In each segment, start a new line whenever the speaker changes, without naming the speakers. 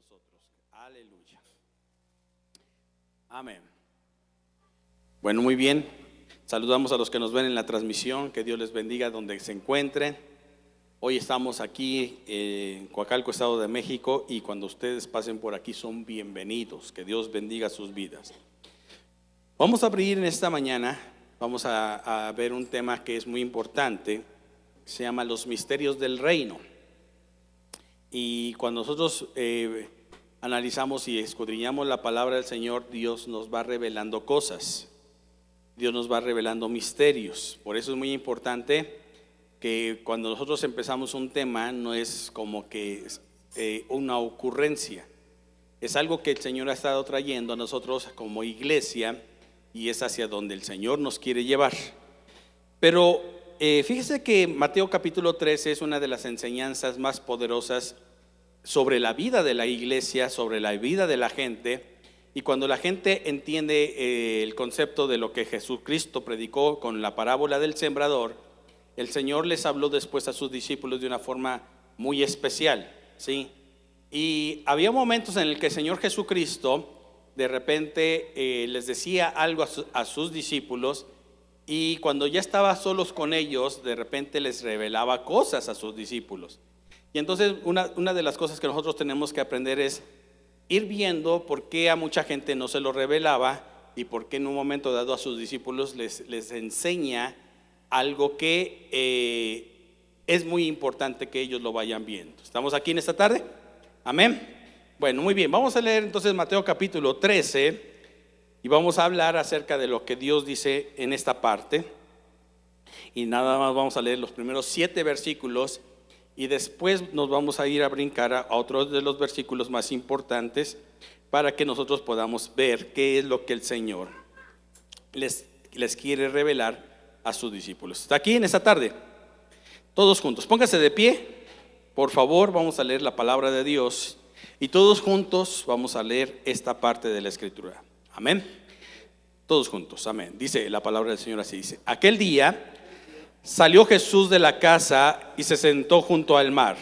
nosotros. Aleluya. Amén. Bueno, muy bien. Saludamos a los que nos ven en la transmisión. Que Dios les bendiga donde se encuentren. Hoy estamos aquí en Coacalco, Estado de México, y cuando ustedes pasen por aquí son bienvenidos. Que Dios bendiga sus vidas. Vamos a abrir en esta mañana, vamos a ver un tema que es muy importante. Se llama los misterios del reino. Y cuando nosotros analizamos y escudriñamos la palabra del Señor, Dios nos va revelando cosas. Dios nos va revelando misterios. Por eso es muy importante que cuando nosotros empezamos un tema, no es como que una ocurrencia. Es algo que el Señor ha estado trayendo a nosotros como iglesia, y es hacia donde el Señor nos quiere llevar. Pero fíjese que Mateo capítulo 13 es una de las enseñanzas más poderosas sobre la vida de la iglesia, sobre la vida de la gente. Y cuando la gente entiende el concepto de lo que Jesucristo predicó con la parábola del sembrador, el Señor les habló después a sus discípulos de una forma muy especial, ¿sí? Y había momentos en el que el Señor Jesucristo de repente les decía algo a sus discípulos, y cuando ya estaba solos con ellos, de repente les revelaba cosas a sus discípulos. Y entonces una de las cosas que nosotros tenemos que aprender es ir viendo por qué a mucha gente no se lo revelaba y por qué en un momento dado a sus discípulos les enseña algo que es muy importante que ellos lo vayan viendo. ¿Estamos aquí en esta tarde? Amén. Bueno, muy bien, vamos a leer entonces Mateo capítulo 13 y vamos a hablar acerca de lo que Dios dice en esta parte. Y nada más vamos a leer los primeros 7 versículos y después nos vamos a ir a brincar a otros de los versículos más importantes para que nosotros podamos ver qué es lo que el Señor les quiere revelar a sus discípulos. ¿Está aquí en esta tarde? Todos juntos, pónganse de pie, por favor. Vamos a leer la palabra de Dios y todos juntos vamos a leer esta parte de la Escritura. Amén. Todos juntos, amén. Dice la palabra del Señor así, dice: aquel día salió Jesús de la casa y se sentó junto al mar,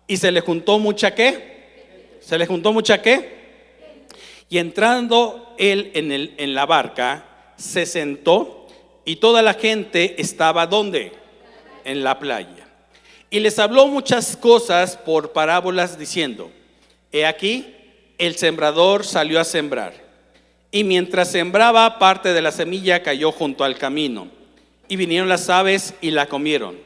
y se le juntó mucha ¿qué? Se le juntó mucha ¿qué? Y entrando él en la barca, se sentó, y toda la gente estaba ¿dónde? En la playa. Y les habló muchas cosas por parábolas, diciendo: he aquí, el sembrador salió a sembrar, y mientras sembraba, parte de la semilla cayó junto al camino, y vinieron las aves y la comieron.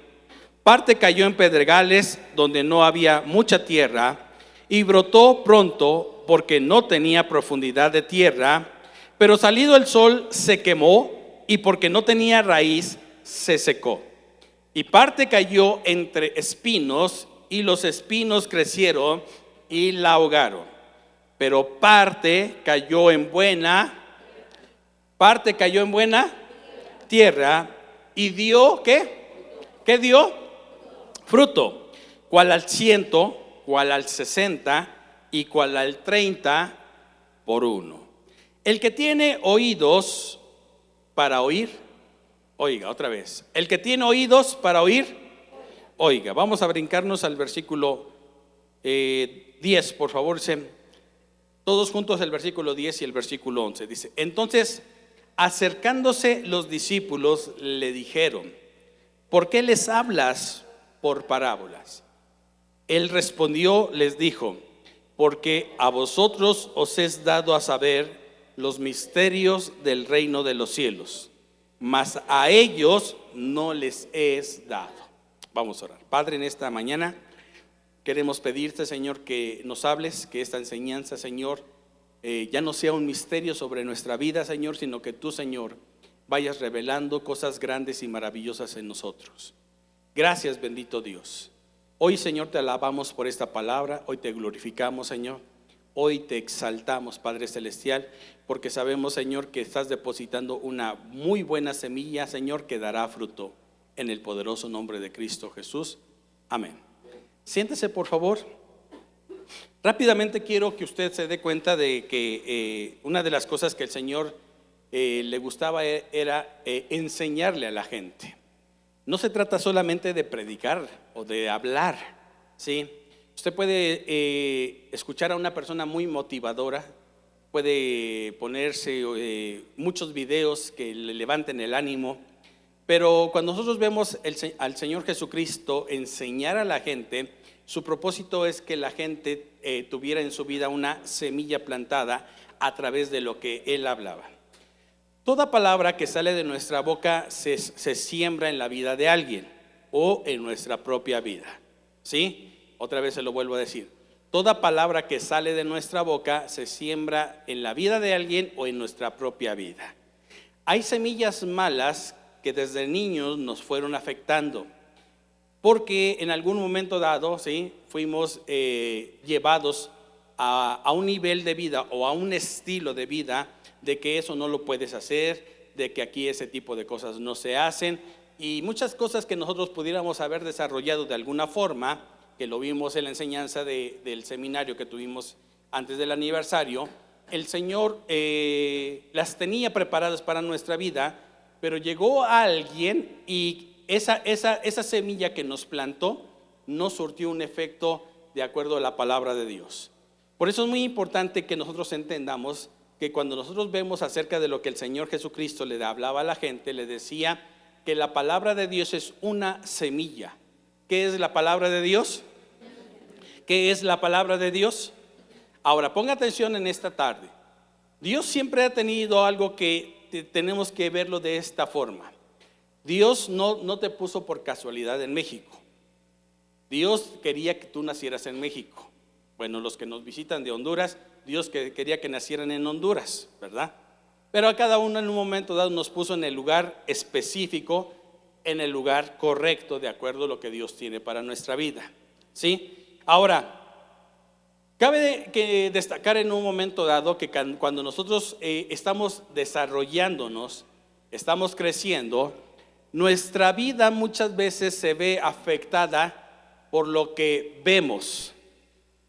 Parte cayó en pedregales donde no había mucha tierra, y brotó pronto porque no tenía profundidad de tierra, pero salido el sol se quemó, y porque no tenía raíz se secó. Y parte cayó entre espinos, y los espinos crecieron y la ahogaron. Pero parte cayó en buena tierra, y dio ¿qué dio? Fruto, cual al 100, cual al 60 y cual al 30 por uno. El que tiene oídos para oír, oiga otra vez. El que tiene oídos para oír, oiga. Vamos a brincarnos al versículo 10, por favor. Todos juntos el versículo 10 y el versículo 11. Dice: entonces, acercándose los discípulos, le dijeron: ¿por qué les hablas por parábolas? Él respondió, les dijo: porque a vosotros os es dado a saber los misterios del reino de los cielos, mas a ellos no les es dado. Vamos a orar. Padre, en esta mañana queremos pedirte, Señor, que nos hables, que esta enseñanza, Señor, ya no sea un misterio sobre nuestra vida, Señor, sino que tú, Señor, vayas revelando cosas grandes y maravillosas en nosotros. Gracias, bendito Dios. Hoy, Señor, te alabamos por esta palabra. Hoy te glorificamos, Señor. Hoy te exaltamos, Padre Celestial, porque sabemos, Señor, que estás depositando una muy buena semilla, Señor, que dará fruto, en el poderoso nombre de Cristo Jesús. Amén. Siéntese, por favor. Rápidamente quiero que usted se dé cuenta de que una de las cosas que el Señor le gustaba era enseñarle a la gente. No se trata solamente de predicar o de hablar, ¿sí? Usted puede escuchar a una persona muy motivadora, puede ponerse muchos videos que le levanten el ánimo, pero cuando nosotros vemos al Señor Jesucristo enseñar a la gente, su propósito es que la gente tuviera en su vida una semilla plantada a través de lo que Él hablaba. Toda palabra que sale de nuestra boca se siembra en la vida de alguien o en nuestra propia vida, ¿sí? Otra vez se lo vuelvo a decir. Toda palabra que sale de nuestra boca se siembra en la vida de alguien o en nuestra propia vida. Hay semillas malas que desde niños nos fueron afectando, porque en algún momento dado, ¿sí?, fuimos llevados a un nivel de vida o a un estilo de vida de que eso no lo puedes hacer, de que aquí ese tipo de cosas no se hacen, y muchas cosas que nosotros pudiéramos haber desarrollado de alguna forma, que lo vimos en la enseñanza del seminario que tuvimos antes del aniversario. El Señor las tenía preparadas para nuestra vida, pero llegó alguien y esa semilla que nos plantó no surtió un efecto de acuerdo a la palabra de Dios. Por eso es muy importante que nosotros entendamos que cuando nosotros vemos acerca de lo que el Señor Jesucristo le hablaba a la gente, le decía que la palabra de Dios es una semilla. ¿Qué es la palabra de Dios? ¿Qué es la palabra de Dios? Ahora, ponga atención en esta tarde. Dios siempre ha tenido algo que tenemos que verlo de esta forma. Dios no te puso por casualidad en México. Dios quería que tú nacieras en México. Bueno, los que nos visitan de Honduras, Dios quería que nacieran en Honduras, ¿verdad? Pero a cada uno en un momento dado nos puso en el lugar específico, en el lugar correcto, de acuerdo a lo que Dios tiene para nuestra vida, ¿sí? Ahora, cabe que destacar en un momento dado que cuando nosotros estamos desarrollándonos, estamos creciendo, nuestra vida muchas veces se ve afectada por lo que vemos,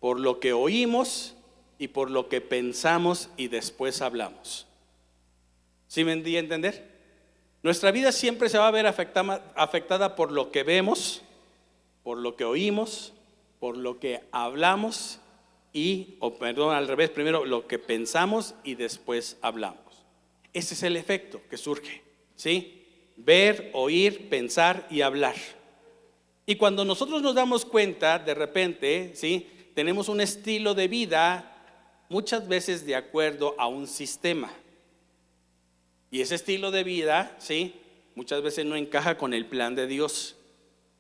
por lo que oímos y por lo que pensamos y después hablamos. ¿Sí me di a entender? Nuestra vida siempre se va a ver afectada por lo que vemos, por lo que oímos, por lo que hablamos al revés, primero lo que pensamos y después hablamos. Ese es el efecto que surge, ¿sí? Ver, oír, pensar y hablar. Y cuando nosotros nos damos cuenta, de repente, ¿sí?, tenemos un estilo de vida muchas veces de acuerdo a un sistema. Y ese estilo de vida, ¿sí?, muchas veces no encaja con el plan de Dios.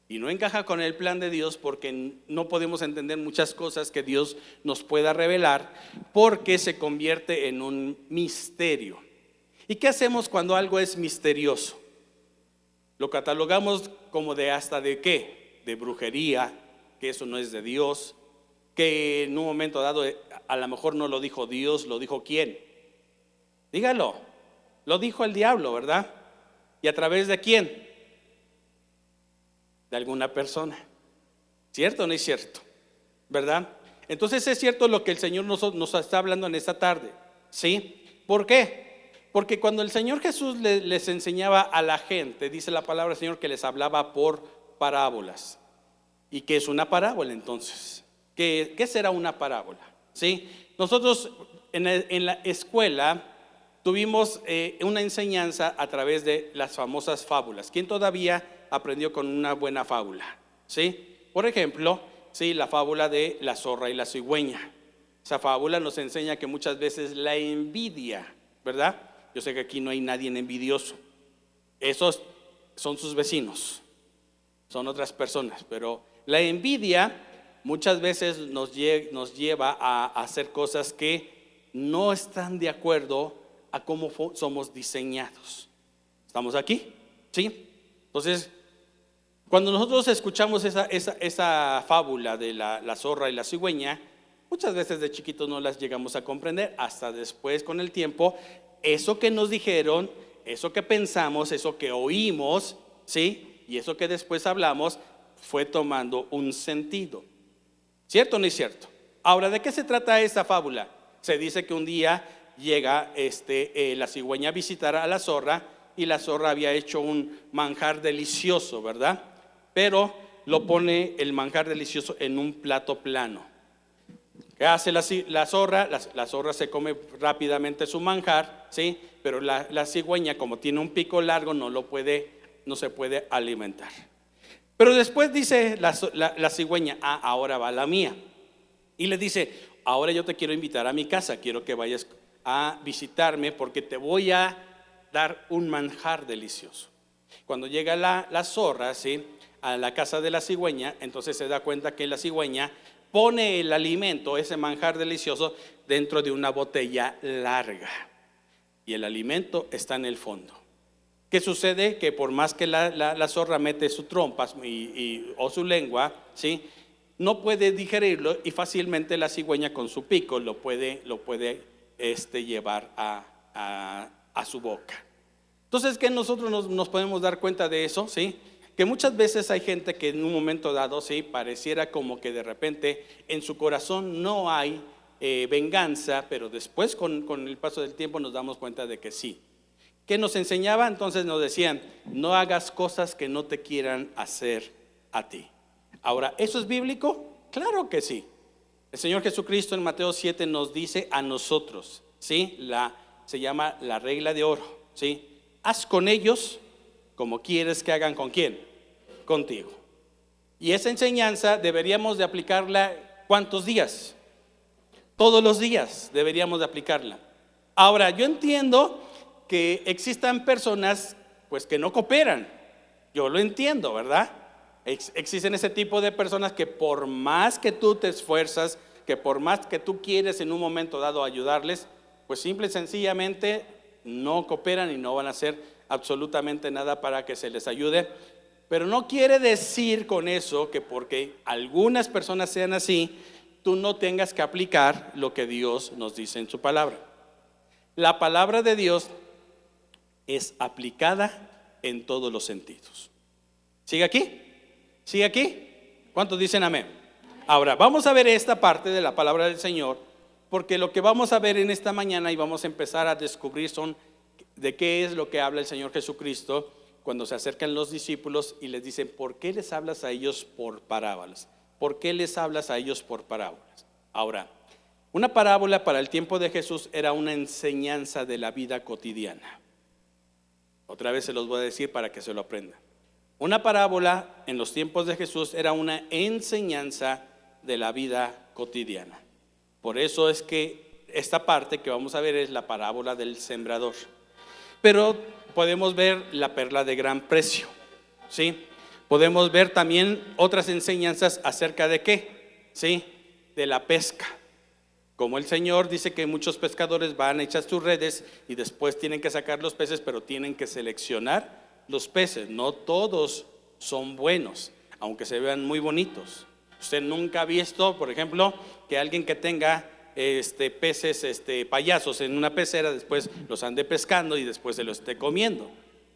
Y no encaja con el plan de Dios porque no podemos entender muchas cosas que Dios nos pueda revelar, porque se convierte en un misterio. ¿Y qué hacemos cuando algo es misterioso? Lo catalogamos como de qué, de brujería, que eso no es de Dios, que en un momento dado a lo mejor no lo dijo Dios, lo dijo ¿quién? Dígalo, lo dijo el diablo, ¿verdad? ¿Y a través de quién? De alguna persona. ¿Cierto o no es cierto? ¿Verdad? Entonces es cierto lo que el Señor nos está hablando en esta tarde, ¿sí? ¿Por qué? Porque cuando el Señor Jesús les enseñaba a la gente, dice la palabra del Señor que les hablaba por parábolas. ¿Y qué es una parábola entonces? ¿Qué será una parábola? ¿Sí? Nosotros en la escuela tuvimos una enseñanza a través de las famosas fábulas. ¿Quién todavía aprendió con una buena fábula? ¿Sí? Por ejemplo, ¿sí?, la fábula de la zorra y la cigüeña. Esa fábula nos enseña que muchas veces la envidia, ¿verdad? Yo sé que aquí no hay nadie envidioso. Esos son sus vecinos, son otras personas, pero la envidia muchas veces nos lleva a hacer cosas que no están de acuerdo a cómo somos diseñados. ¿Estamos aquí? ¿Sí? Entonces, cuando nosotros escuchamos esa fábula de la zorra y la cigüeña, muchas veces de chiquitos no las llegamos a comprender, hasta después con el tiempo, eso que nos dijeron, eso que pensamos, eso que oímos, ¿sí?, y eso que después hablamos, fue tomando un sentido. ¿Cierto o no es cierto? Ahora, ¿de qué se trata esta fábula? Se dice que un día llega la cigüeña a visitar a la zorra, y la zorra había hecho un manjar delicioso, ¿verdad? Pero lo pone el manjar delicioso en un plato plano. ¿Qué hace la zorra? La zorra se come rápidamente su manjar, ¿sí? Pero la cigüeña, como tiene un pico largo, no se puede alimentar. Pero después dice la cigüeña, ahora va la mía. Y le dice, ahora yo te quiero invitar a mi casa, quiero que vayas a visitarme porque te voy a dar un manjar delicioso. Cuando llega la zorra, ¿sí?, a la casa de la cigüeña, entonces se da cuenta que la cigüeña pone el alimento, ese manjar delicioso, dentro de una botella larga. Y el alimento está en el fondo. ¿Qué sucede? Que por más que la zorra mete sus trompas o su lengua, ¿sí?, no puede digerirlo y fácilmente la cigüeña con su pico lo puede llevar a su boca. Entonces, que nosotros nos podemos dar cuenta de eso, ¿sí? Que muchas veces hay gente que en un momento dado, ¿sí?, pareciera como que de repente en su corazón no hay venganza, pero después con el paso del tiempo nos damos cuenta de que sí. ¿Qué nos enseñaba? Entonces nos decían, no hagas cosas que no te quieran hacer a ti. Ahora, ¿eso es bíblico? Claro que sí. El Señor Jesucristo en Mateo 7 nos dice a nosotros, ¿sí? Se llama la regla de oro, ¿sí? Haz con ellos como quieres que hagan con quién, contigo. Y esa enseñanza deberíamos de aplicarla ¿cuántos días? Todos los días deberíamos de aplicarla. Ahora, yo entiendo que existan personas pues que no cooperan. Yo lo entiendo, ¿verdad? Existen ese tipo de personas que por más que tú te esfuerzas, que por más que tú quieres en un momento dado ayudarles, pues simple y sencillamente no cooperan y no van a hacer absolutamente nada para que se les ayude. Pero no quiere decir con eso que porque algunas personas sean así, tú no tengas que aplicar lo que Dios nos dice en su palabra. La palabra de Dios es aplicada en todos los sentidos. ¿Sigue aquí? ¿Sigue aquí? ¿Cuántos dicen amén? Ahora, vamos a ver esta parte de la palabra del Señor, porque lo que vamos a ver en esta mañana y vamos a empezar a descubrir son de qué es lo que habla el Señor Jesucristo cuando se acercan los discípulos y les dicen, ¿por qué les hablas a ellos por parábolas? ¿Por qué les hablas a ellos por parábolas? Ahora, una parábola para el tiempo de Jesús era una enseñanza de la vida cotidiana. Otra vez se los voy a decir para que se lo aprendan. Una parábola en los tiempos de Jesús era una enseñanza de la vida cotidiana. Por eso es que esta parte que vamos a ver es la parábola del sembrador. Pero podemos ver la perla de gran precio, ¿sí? Podemos ver también otras enseñanzas acerca de ¿qué? ¿Sí? De la pesca. Como el Señor dice que muchos pescadores van a echar sus redes y después tienen que sacar los peces, pero tienen que seleccionar los peces. No todos son buenos, aunque se vean muy bonitos. Usted nunca ha visto, por ejemplo, que alguien que tenga peces payasos en una pecera, después los ande pescando y después se los esté comiendo.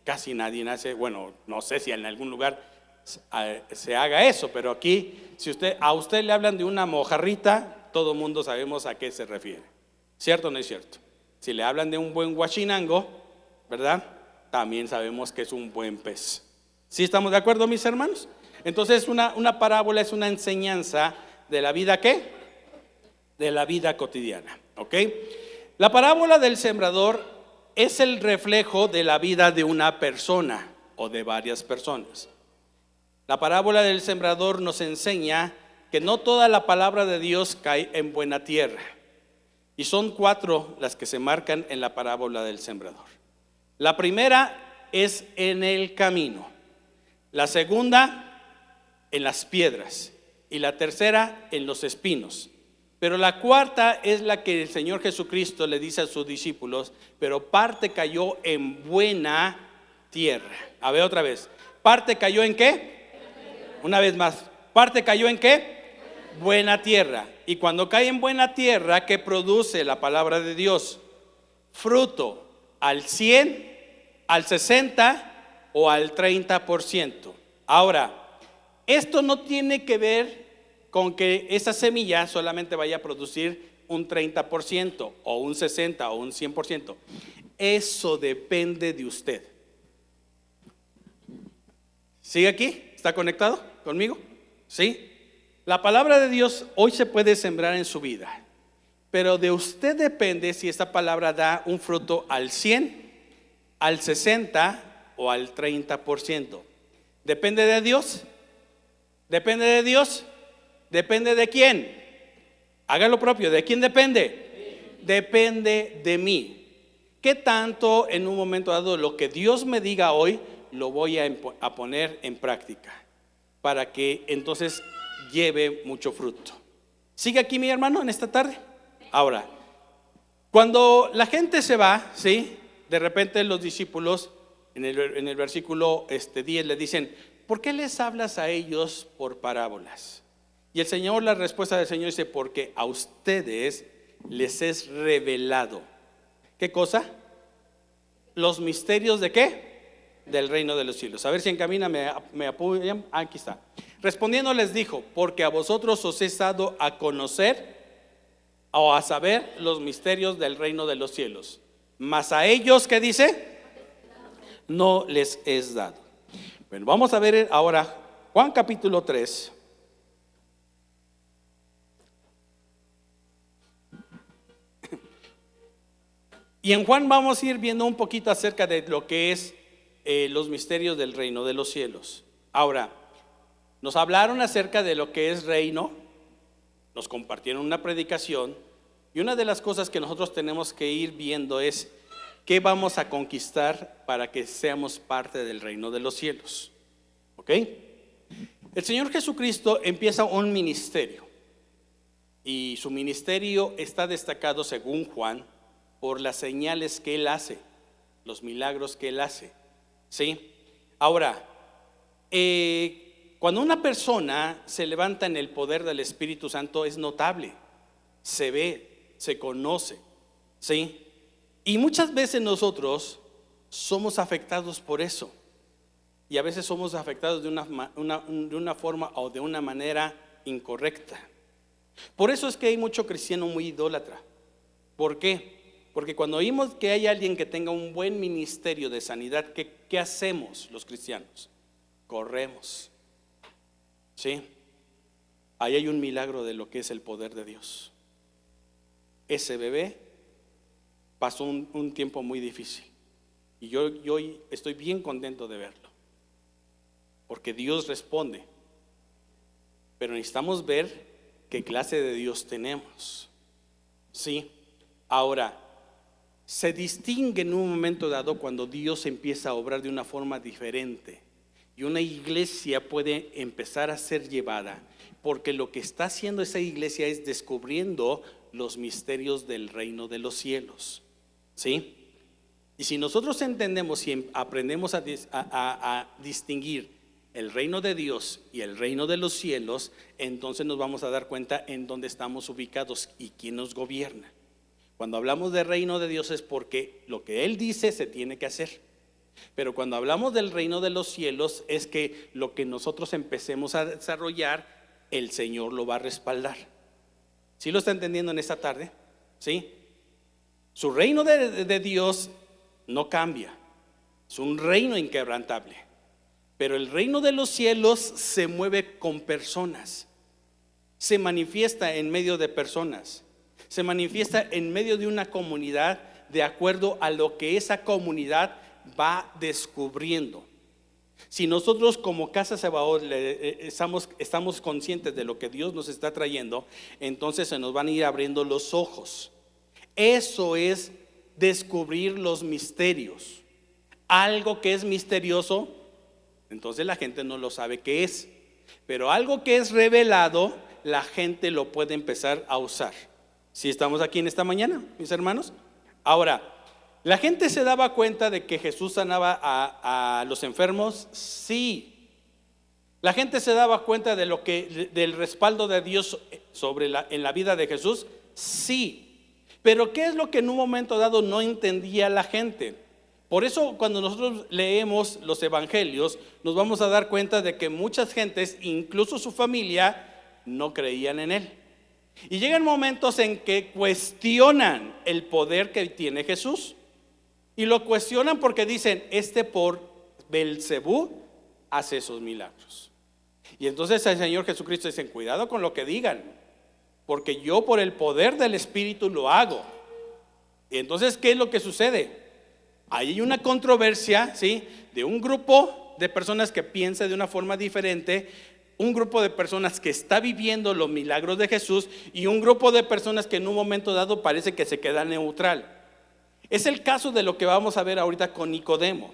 Casi nadie hace, bueno, no sé si en algún lugar se haga eso, pero aquí, si a usted le hablan de una mojarrita, todo mundo sabemos a qué se refiere. ¿Cierto o no es cierto? Si le hablan de un buen guachinango, ¿verdad? También sabemos que es un buen pez. ¿Sí estamos de acuerdo, mis hermanos? Entonces una parábola es una enseñanza de la vida ¿qué? De la vida cotidiana, ¿ok? La parábola del sembrador es el reflejo de la vida de una persona o de varias personas. La parábola del sembrador nos enseña que no toda la palabra de Dios cae en buena tierra. Y son 4 las que se marcan en la parábola del sembrador. La primera es en el camino. La segunda, en las piedras. Y la tercera, en los espinos. Pero la cuarta es la que el Señor Jesucristo le dice a sus discípulos, pero parte cayó en buena tierra. A ver otra vez. ¿Parte cayó en qué? Una vez más. ¿Parte cayó en qué? Buena tierra. Y cuando cae en buena tierra, ¿qué produce la palabra de Dios? Fruto al 100, al 60 o al 30%. Ahora, esto no tiene que ver con que esa semilla solamente vaya a producir un 30% o un 60% o un 100%. Eso depende de usted. ¿Sigue aquí? ¿Está conectado? conmigo? ¿Sí? La palabra de Dios hoy se puede sembrar en su vida, pero de usted depende si esta palabra da un fruto al 100, al 60 o al 30%. ¿Depende de Dios? ¿Depende de Dios? ¿Depende de quién? Haga lo propio. ¿De quién depende? Depende de mí. ¿Qué tanto en un momento dado lo que Dios me diga hoy lo voy a poner en práctica para que entonces lleve mucho fruto? ¿Sigue aquí mi hermano en esta tarde? Ahora, cuando la gente se va, ¿sí? De repente los discípulos en el versículo 10 le dicen: ¿por qué les hablas a ellos por parábolas? Y el Señor, la respuesta del Señor dice: porque a ustedes les es revelado. ¿Qué cosa? Los misterios ¿de qué? Del reino de los cielos. A ver si encamina, me apoyan. Aquí está. Respondiendo les dijo: porque a vosotros os es dado a conocer o a saber los misterios del reino de los cielos, mas a ellos, ¿qué dice? No les es dado. Bueno, vamos a ver ahora Juan capítulo 3. Y en Juan vamos a ir viendo un poquito acerca de lo que es los misterios del reino de los cielos. Ahora, nos hablaron acerca de lo que es reino, nos compartieron una predicación, y una de las cosas que nosotros tenemos que ir viendo es qué vamos a conquistar para que seamos parte del reino de los cielos. ¿Ok? El Señor Jesucristo empieza un ministerio, y su ministerio está destacado, según Juan, por las señales que Él hace, los milagros que Él hace. ¿Sí? Ahora, cuando una persona se levanta en el poder del Espíritu Santo es notable, se ve, se conoce. ¿Sí? Y muchas veces nosotros somos afectados por eso, y a veces somos afectados de una forma o de una manera incorrecta. Por eso es que hay mucho cristiano muy idólatra. ¿Por qué? Porque cuando oímos que hay alguien que tenga un buen ministerio de sanidad, ¿qué hacemos los cristianos? Corremos. ¿Sí? Ahí hay un milagro de lo que es el poder de Dios. Ese bebé pasó un tiempo muy difícil, y yo hoy estoy bien contento de verlo, porque Dios responde. Pero necesitamos ver qué clase de Dios tenemos. ¿Sí? Ahora, se distingue en un momento dado cuando Dios empieza a obrar de una forma diferente, y una iglesia puede empezar a ser llevada, porque lo que está haciendo esa iglesia es descubriendo los misterios del reino de los cielos. ¿Sí? Y si nosotros entendemos y aprendemos a distinguir el reino de Dios y el reino de los cielos, entonces nos vamos a dar cuenta en dónde estamos ubicados y quién nos gobierna. Cuando hablamos del reino de Dios es porque lo que Él dice se tiene que hacer. Pero cuando hablamos del reino de los cielos es que lo que nosotros empecemos a desarrollar, el Señor lo va a respaldar. ¿Sí lo está entendiendo en esta tarde? ¿Sí? Su reino de Dios no cambia, es un reino inquebrantable. Pero el reino de los cielos se mueve con personas, se manifiesta en medio de personas, se manifiesta en medio de una comunidad de acuerdo a lo que esa comunidad va descubriendo. Si nosotros como Casa Sebaot estamos conscientes de lo que Dios nos está trayendo, entonces se nos van a ir abriendo los ojos. Eso es descubrir los misterios. Algo que es misterioso, entonces la gente no lo sabe qué es, pero algo que es revelado, la gente lo puede empezar a usar. ¿Sí estamos aquí en esta mañana, mis hermanos? Ahora, ¿la gente se daba cuenta de que Jesús sanaba a los enfermos? Sí. ¿La gente se daba cuenta del respaldo de Dios en la vida de Jesús? Sí. Pero ¿qué es lo que en un momento dado no entendía la gente? Por eso cuando nosotros leemos los evangelios, nos vamos a dar cuenta de que muchas gentes, incluso su familia, no creían en Él. Y llegan momentos en que cuestionan el poder que tiene Jesús. Y lo cuestionan porque dicen: por Belcebú hace esos milagros. Y entonces el Señor Jesucristo dice: cuidado con lo que digan, porque yo por el poder del Espíritu lo hago. Y entonces, ¿qué es lo que sucede? Hay una controversia, ¿sí?, de un grupo de personas que piensa de una forma diferente, un grupo de personas que está viviendo los milagros de Jesús y un grupo de personas que en un momento dado parece que se queda neutral. Es el caso de lo que vamos a ver ahorita con Nicodemo.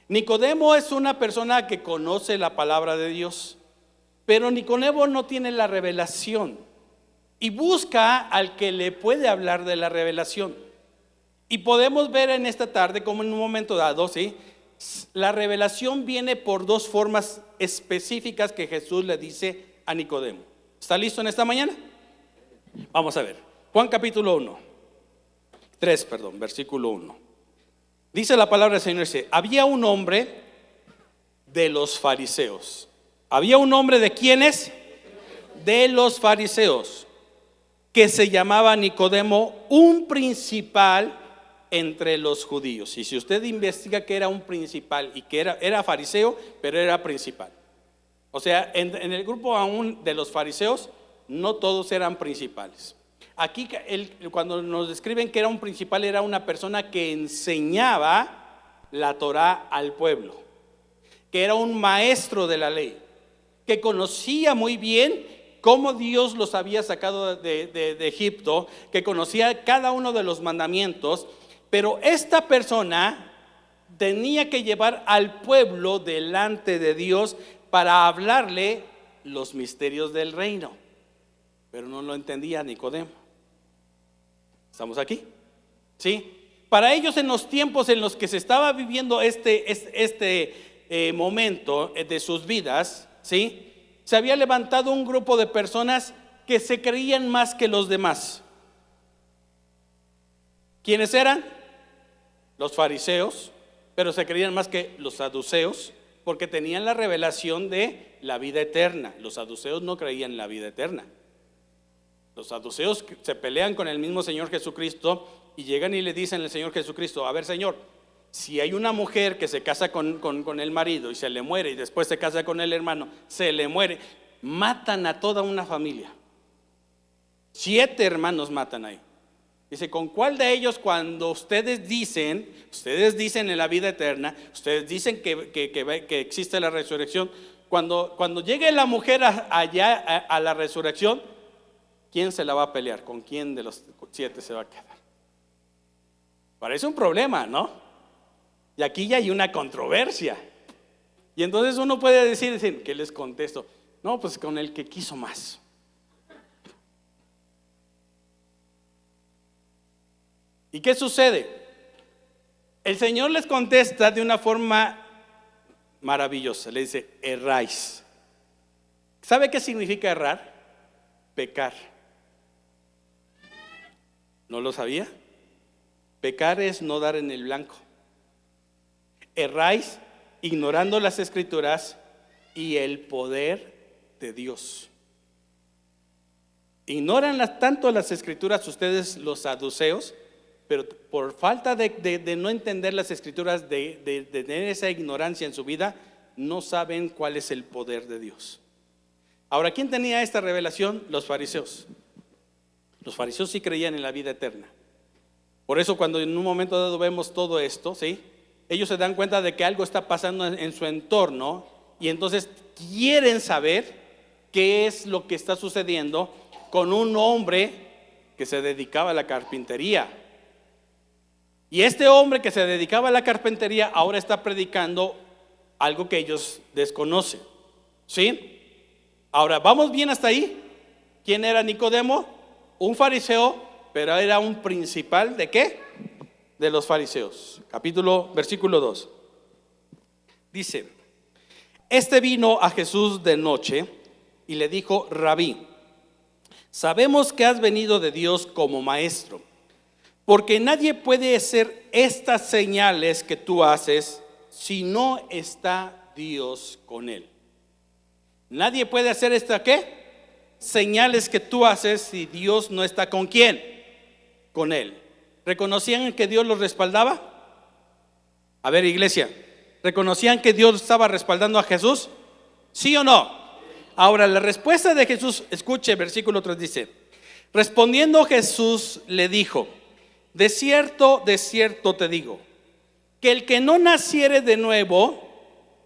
Nicodemo es una persona que conoce la palabra de Dios, pero Nicodemo no tiene la revelación y busca al que le puede hablar de la revelación. Y podemos ver en esta tarde como en un momento dado, ¿sí?, la revelación viene por dos formas específicas que Jesús le dice a Nicodemo. ¿Está listo en esta mañana? Vamos a ver. Juan capítulo 3, versículo 1. Dice la palabra del Señor, dice: había un hombre de los fariseos. ¿Había un hombre de quiénes? De los fariseos, que se llamaba Nicodemo, un principal entre los judíos. Y si usted investiga que era un principal y que era fariseo, pero era principal. O sea, en el grupo aún de los fariseos, no todos eran principales. Aquí cuando nos describen que era un principal, era una persona que enseñaba la Torá al pueblo, que era un maestro de la ley, que conocía muy bien cómo Dios los había sacado de Egipto, que conocía cada uno de los mandamientos. Pero esta persona tenía que llevar al pueblo delante de Dios para hablarle los misterios del reino. Pero no lo entendía Nicodemo. ¿Estamos aquí? ¿Sí? Para ellos, en los tiempos en los que se estaba viviendo este momento de sus vidas, ¿sí?, se había levantado un grupo de personas que se creían más que los demás. ¿Quiénes eran? Los fariseos, pero se creían más que los saduceos, porque tenían la revelación de la vida eterna. Los saduceos no creían en la vida eterna. Los saduceos se pelean con el mismo Señor Jesucristo y llegan y le dicen al Señor Jesucristo: a ver, Señor, si hay una mujer que se casa con el marido y se le muere, y después se casa con el hermano, se le muere, matan a toda una familia. 7 hermanos matan ahí. Dice: ¿con cuál de ellos, cuando ustedes dicen en la vida eterna, ustedes dicen que existe la resurrección, cuando llegue la mujer allá a la resurrección, quién se la va a pelear? ¿Con quién de los 7 se va a quedar? Parece un problema, ¿no? Y aquí ya hay una controversia. Y entonces uno puede decir, ¿qué les contesto? No, pues con el que quiso más. ¿Y qué sucede? El Señor les contesta de una forma maravillosa. Le dice: erráis. ¿Sabe qué significa errar? Pecar. ¿No lo sabía? Pecar es no dar en el blanco. Erráis ignorando las Escrituras y el poder de Dios. Ignoran tanto las Escrituras ustedes, los saduceos, pero por falta de no entender las Escrituras, de tener esa ignorancia en su vida, no saben cuál es el poder de Dios. Ahora, ¿quién tenía esta revelación? Los fariseos. Los fariseos sí creían en la vida eterna. Por eso cuando en un momento dado vemos todo esto, ¿sí?, ellos se dan cuenta de que algo está pasando en su entorno y entonces quieren saber qué es lo que está sucediendo con un hombre que se dedicaba a la carpintería. Y este hombre que se dedicaba a la carpintería ahora está predicando algo que ellos desconocen. ¿Sí? Ahora, ¿vamos bien hasta ahí? ¿Quién era Nicodemo? Un fariseo, pero era un principal ¿de qué? De los fariseos. Versículo 2. Dice: este vino a Jesús de noche y le dijo: Rabí, sabemos que has venido de Dios como maestro, porque nadie puede hacer estas señales que tú haces si no está Dios con él. Nadie puede hacer ¿qué? Señales que tú haces si Dios no está con ¿quién? Con él. ¿Reconocían que Dios los respaldaba? A ver, iglesia, ¿reconocían que Dios estaba respaldando a Jesús? ¿Sí o no? Ahora, la respuesta de Jesús, escuche, versículo 3 dice: respondiendo Jesús le dijo: de cierto te digo, que el que no naciere de nuevo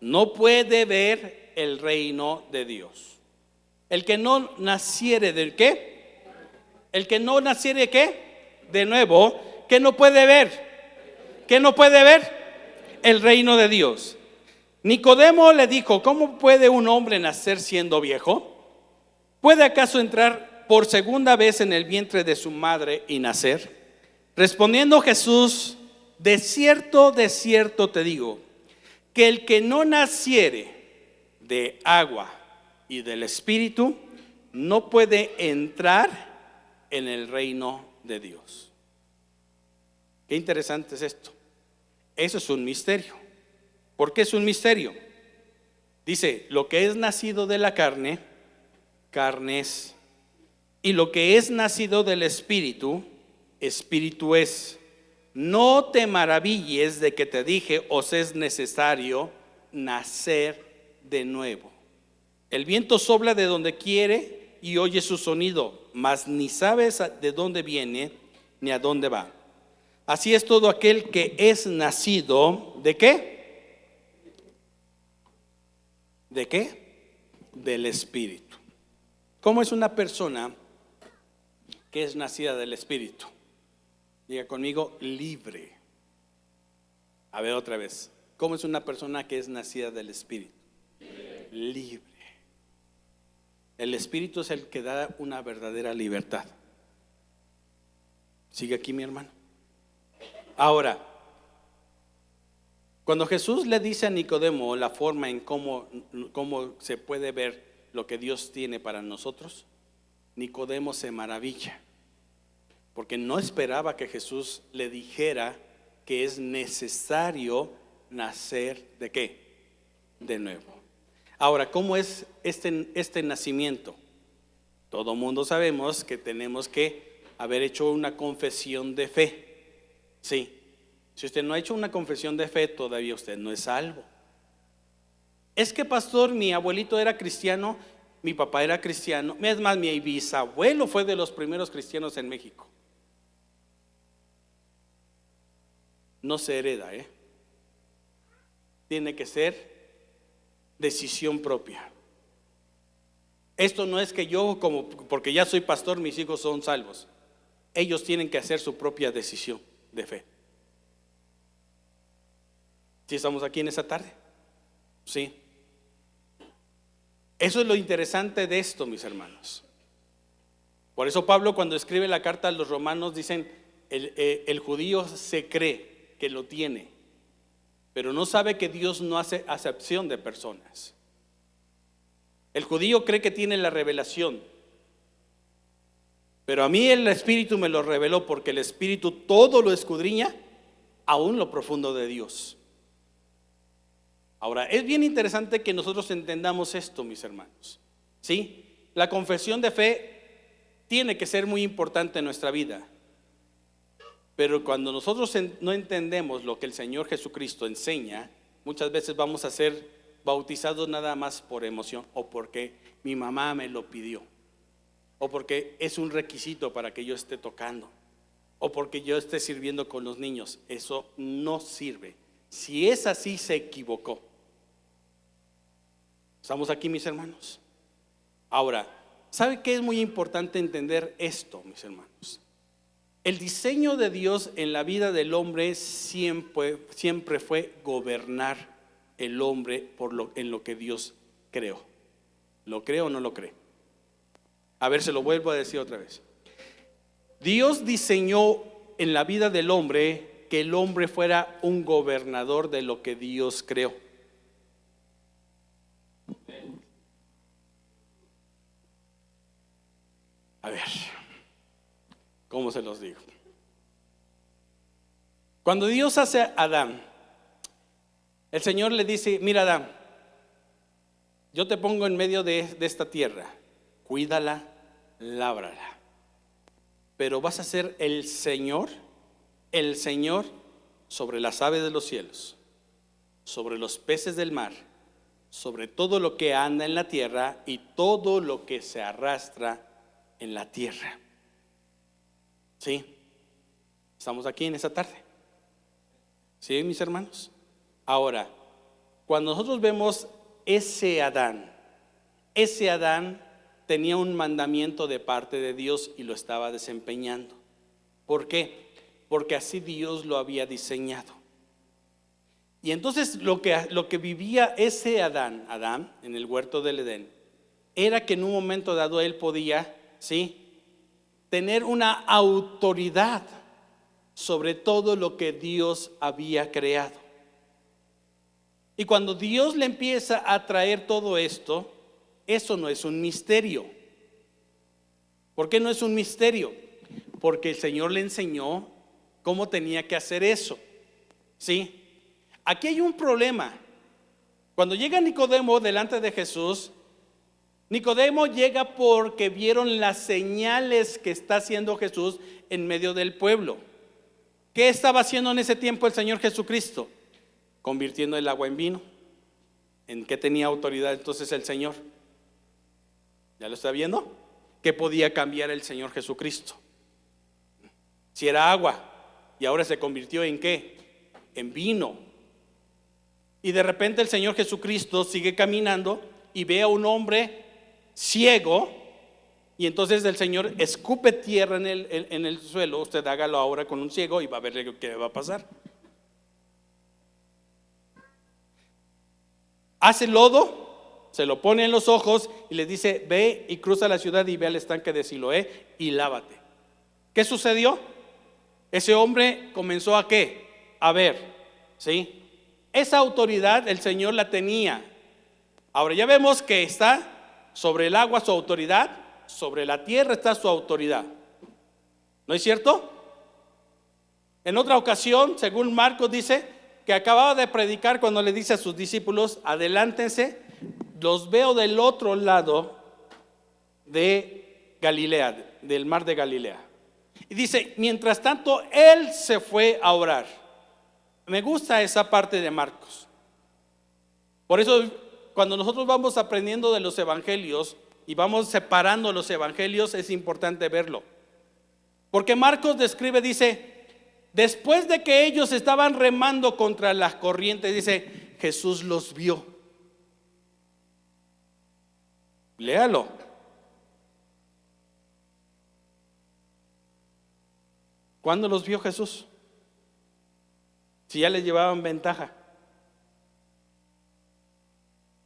no puede ver el reino de Dios. El que no naciere de ¿qué? El que no naciere ¿qué? De nuevo, ¿qué no puede ver? ¿Qué no puede ver? El reino de Dios. Nicodemo le dijo: ¿cómo puede un hombre nacer siendo viejo? ¿Puede acaso entrar por segunda vez en el vientre de su madre y nacer? Respondiendo Jesús: de cierto te digo, que el que no naciere de agua y del Espíritu no puede entrar en el reino de Dios. Qué interesante es esto. Eso es un misterio. ¿Por qué es un misterio? Dice: lo que es nacido de la carne, carne es, y lo que es nacido del Espíritu, Espíritu es. No te maravilles de que te dije: os es necesario nacer de nuevo. El viento sopla de donde quiere y oye su sonido, mas ni sabes de dónde viene ni a dónde va. Así es todo aquel que es nacido, ¿de qué? ¿De qué? Del Espíritu. ¿Cómo es una persona que es nacida del Espíritu? Diga conmigo: libre. A ver otra vez. ¿Cómo es una persona que es nacida del Espíritu? Libre. El Espíritu es el que da una verdadera libertad. ¿Sigue aquí, mi hermano? Ahora, cuando Jesús le dice a Nicodemo la forma en cómo se puede ver lo que Dios tiene para nosotros, Nicodemo se maravilla, porque no esperaba que Jesús le dijera que es necesario nacer ¿de qué? De nuevo. Ahora, ¿cómo es este nacimiento? Todo mundo sabemos que tenemos que haber hecho una confesión de fe. Sí. Si usted no ha hecho una confesión de fe, todavía usted no es salvo. Es que, pastor, mi abuelito era cristiano, mi papá era cristiano, es más, mi bisabuelo fue de los primeros cristianos en México. No se hereda, tiene que ser decisión propia. Esto no es que yo, como porque ya soy pastor, mis hijos son salvos. Ellos tienen que hacer su propia decisión de fe. ¿Sí estamos aquí en esta tarde? Sí. Eso es lo interesante de esto, mis hermanos. Por eso Pablo, cuando escribe la carta a los romanos, dicen: el judío se cree que lo tiene, pero no sabe que Dios no hace acepción de personas. El judío cree que tiene la revelación, pero a mí el Espíritu me lo reveló, porque el Espíritu todo lo escudriña, aún lo profundo de Dios. Ahora, es bien interesante que nosotros entendamos esto, mis hermanos. ¿Sí? La confesión de fe tiene que ser muy importante en nuestra vida. Pero cuando nosotros no entendemos lo que el Señor Jesucristo enseña, muchas veces vamos a ser bautizados nada más por emoción, o porque mi mamá me lo pidió, o porque es un requisito para que yo esté tocando, o porque yo esté sirviendo con los niños. Eso no sirve. Si es así, se equivocó. ¿Estamos aquí, mis hermanos? Ahora, ¿sabe qué es muy importante entender esto, mis hermanos? El diseño de Dios en la vida del hombre siempre fue gobernar el hombre en lo que Dios creó. ¿Lo cree o no lo cree? A ver, se lo vuelvo a decir otra vez. Dios diseñó en la vida del hombre que el hombre fuera un gobernador de lo que Dios creó. A ver, ¿cómo se los digo? Cuando Dios hace a Adán, el Señor le dice: mira, Adán, yo te pongo en medio de esta tierra, cuídala, lábrala, pero vas a ser el Señor sobre las aves de los cielos, sobre los peces del mar, sobre todo lo que anda en la tierra y todo lo que se arrastra en la tierra. ¿Sí? Estamos aquí en esta tarde. ¿Sí, mis hermanos? Ahora, cuando nosotros vemos ese Adán tenía un mandamiento de parte de Dios y lo estaba desempeñando. ¿Por qué? Porque así Dios lo había diseñado. Y entonces lo que vivía ese Adán en el huerto del Edén, era que en un momento dado él podía, ¿sí?, tener una autoridad sobre todo lo que Dios había creado. Y cuando Dios le empieza a traer todo esto, eso no es un misterio. ¿Por qué no es un misterio? Porque el Señor le enseñó cómo tenía que hacer eso. ¿Sí? Aquí hay un problema. Cuando llega Nicodemo delante de Jesús, Nicodemo llega porque vieron las señales que está haciendo Jesús en medio del pueblo. ¿Qué estaba haciendo en ese tiempo el Señor Jesucristo? Convirtiendo el agua en vino. ¿En qué tenía autoridad entonces el Señor? ¿Ya lo está viendo? ¿Qué podía cambiar el Señor Jesucristo? Si era agua y ahora se convirtió en ¿qué? En vino. Y de repente el Señor Jesucristo sigue caminando y ve a un hombre ciego, y entonces el Señor escupe tierra en el suelo. Usted hágalo ahora con un ciego y va a ver qué va a pasar. Hace lodo, se lo pone en los ojos y le dice: ve y cruza la ciudad y ve al estanque de Siloé y lávate. ¿Qué sucedió? Ese hombre comenzó a ¿qué? A ver, ¿sí? Esa autoridad el Señor la tenía. Ahora ya vemos que está sobre el agua su autoridad, sobre la tierra está su autoridad. ¿No es cierto? En otra ocasión, según Marcos dice que acababa de predicar cuando le dice a sus discípulos: adelántense, los veo del otro lado de Galilea, del mar de Galilea. Y dice: mientras tanto él se fue a orar. Me gusta esa parte de Marcos. Por eso cuando nosotros vamos aprendiendo de los evangelios y vamos separando los evangelios, es importante verlo. Porque Marcos describe, dice: después de que ellos estaban remando contra las corrientes, dice, Jesús los vio. Léalo. ¿Cuándo los vio Jesús? Si ya les llevaban ventaja.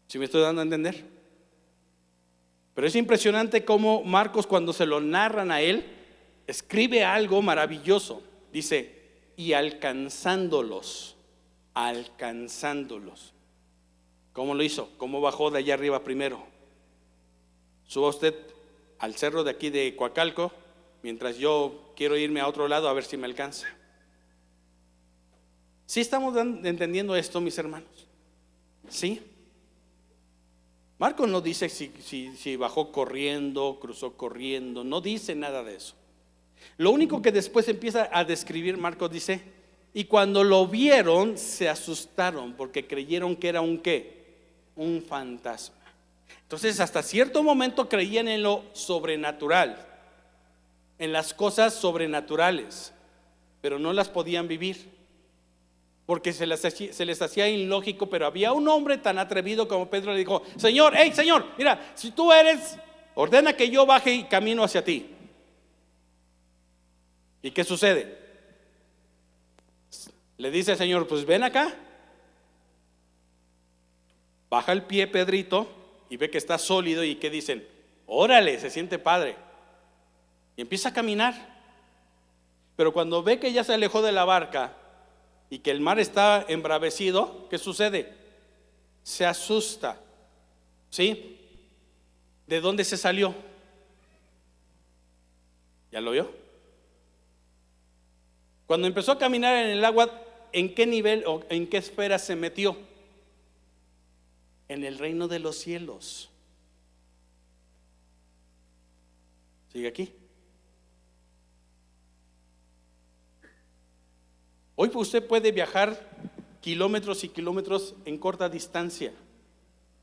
¿Sí me estoy dando a entender? Pero es impresionante cómo Marcos, cuando se lo narran a él, escribe algo maravilloso. Dice: y alcanzándolos. ¿Cómo lo hizo? ¿Cómo bajó de allá arriba primero? Suba usted al cerro de aquí de Coacalco, mientras yo quiero irme a otro lado a ver si me alcanza. ¿Sí estamos entendiendo esto, mis hermanos? ¿Sí? Marcos no dice si bajó corriendo, cruzó corriendo, no dice nada de eso. Lo único que después empieza a describir Marcos dice: y cuando lo vieron se asustaron porque creyeron que era un ¿qué? Un fantasma. Entonces hasta cierto momento creían en lo sobrenatural, en las cosas sobrenaturales, pero no las podían vivir. Porque se les hacía ilógico. Pero había un hombre tan atrevido como Pedro. Le dijo: Señor, hey Señor, mira, si tú eres, ordena que yo baje y camino hacia ti. ¿Y qué sucede? Le dice el Señor: pues ven acá. Baja el pie Pedrito y ve que está sólido. ¿Y qué dicen? Órale, se siente padre. Y empieza a caminar. Pero cuando ve que ya se alejó de la barca y que el mar está embravecido, ¿qué sucede? Se asusta. ¿Sí? ¿De dónde se salió? ¿Ya lo vio? Cuando empezó a caminar en el agua, ¿en qué nivel o en qué esfera se metió? En el reino de los cielos. ¿Sigue aquí? Hoy usted puede viajar kilómetros y kilómetros en corta distancia.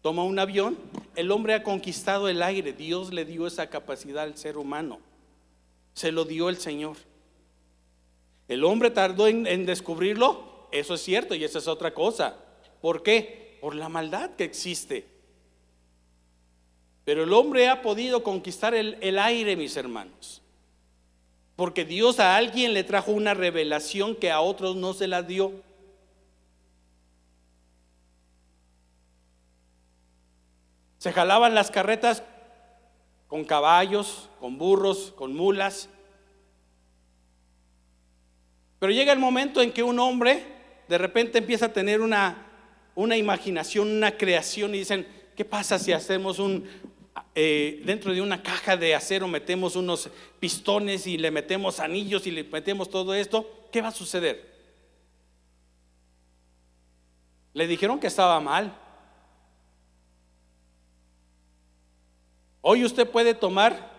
toma un avión. El hombre ha conquistado el aire. Dios le dio esa capacidad al ser humano. Se lo dio el Señor. El hombre tardó en descubrirlo, eso es cierto, y esa es otra cosa. ¿Por qué? Por la maldad que existe. Pero el hombre ha podido conquistar el aire, mis hermanos, porque Dios a alguien le trajo una revelación que a otros no se la dio. Se jalaban las carretas con caballos, con burros, con mulas. Pero llega el momento en que un hombre de repente empieza a tener una imaginación, una creación, y dicen: ¿qué pasa si hacemos dentro de una caja de acero metemos unos pistones y le metemos anillos y le metemos todo esto? ¿Qué va a suceder? Le dijeron que estaba mal. Hoy usted puede tomar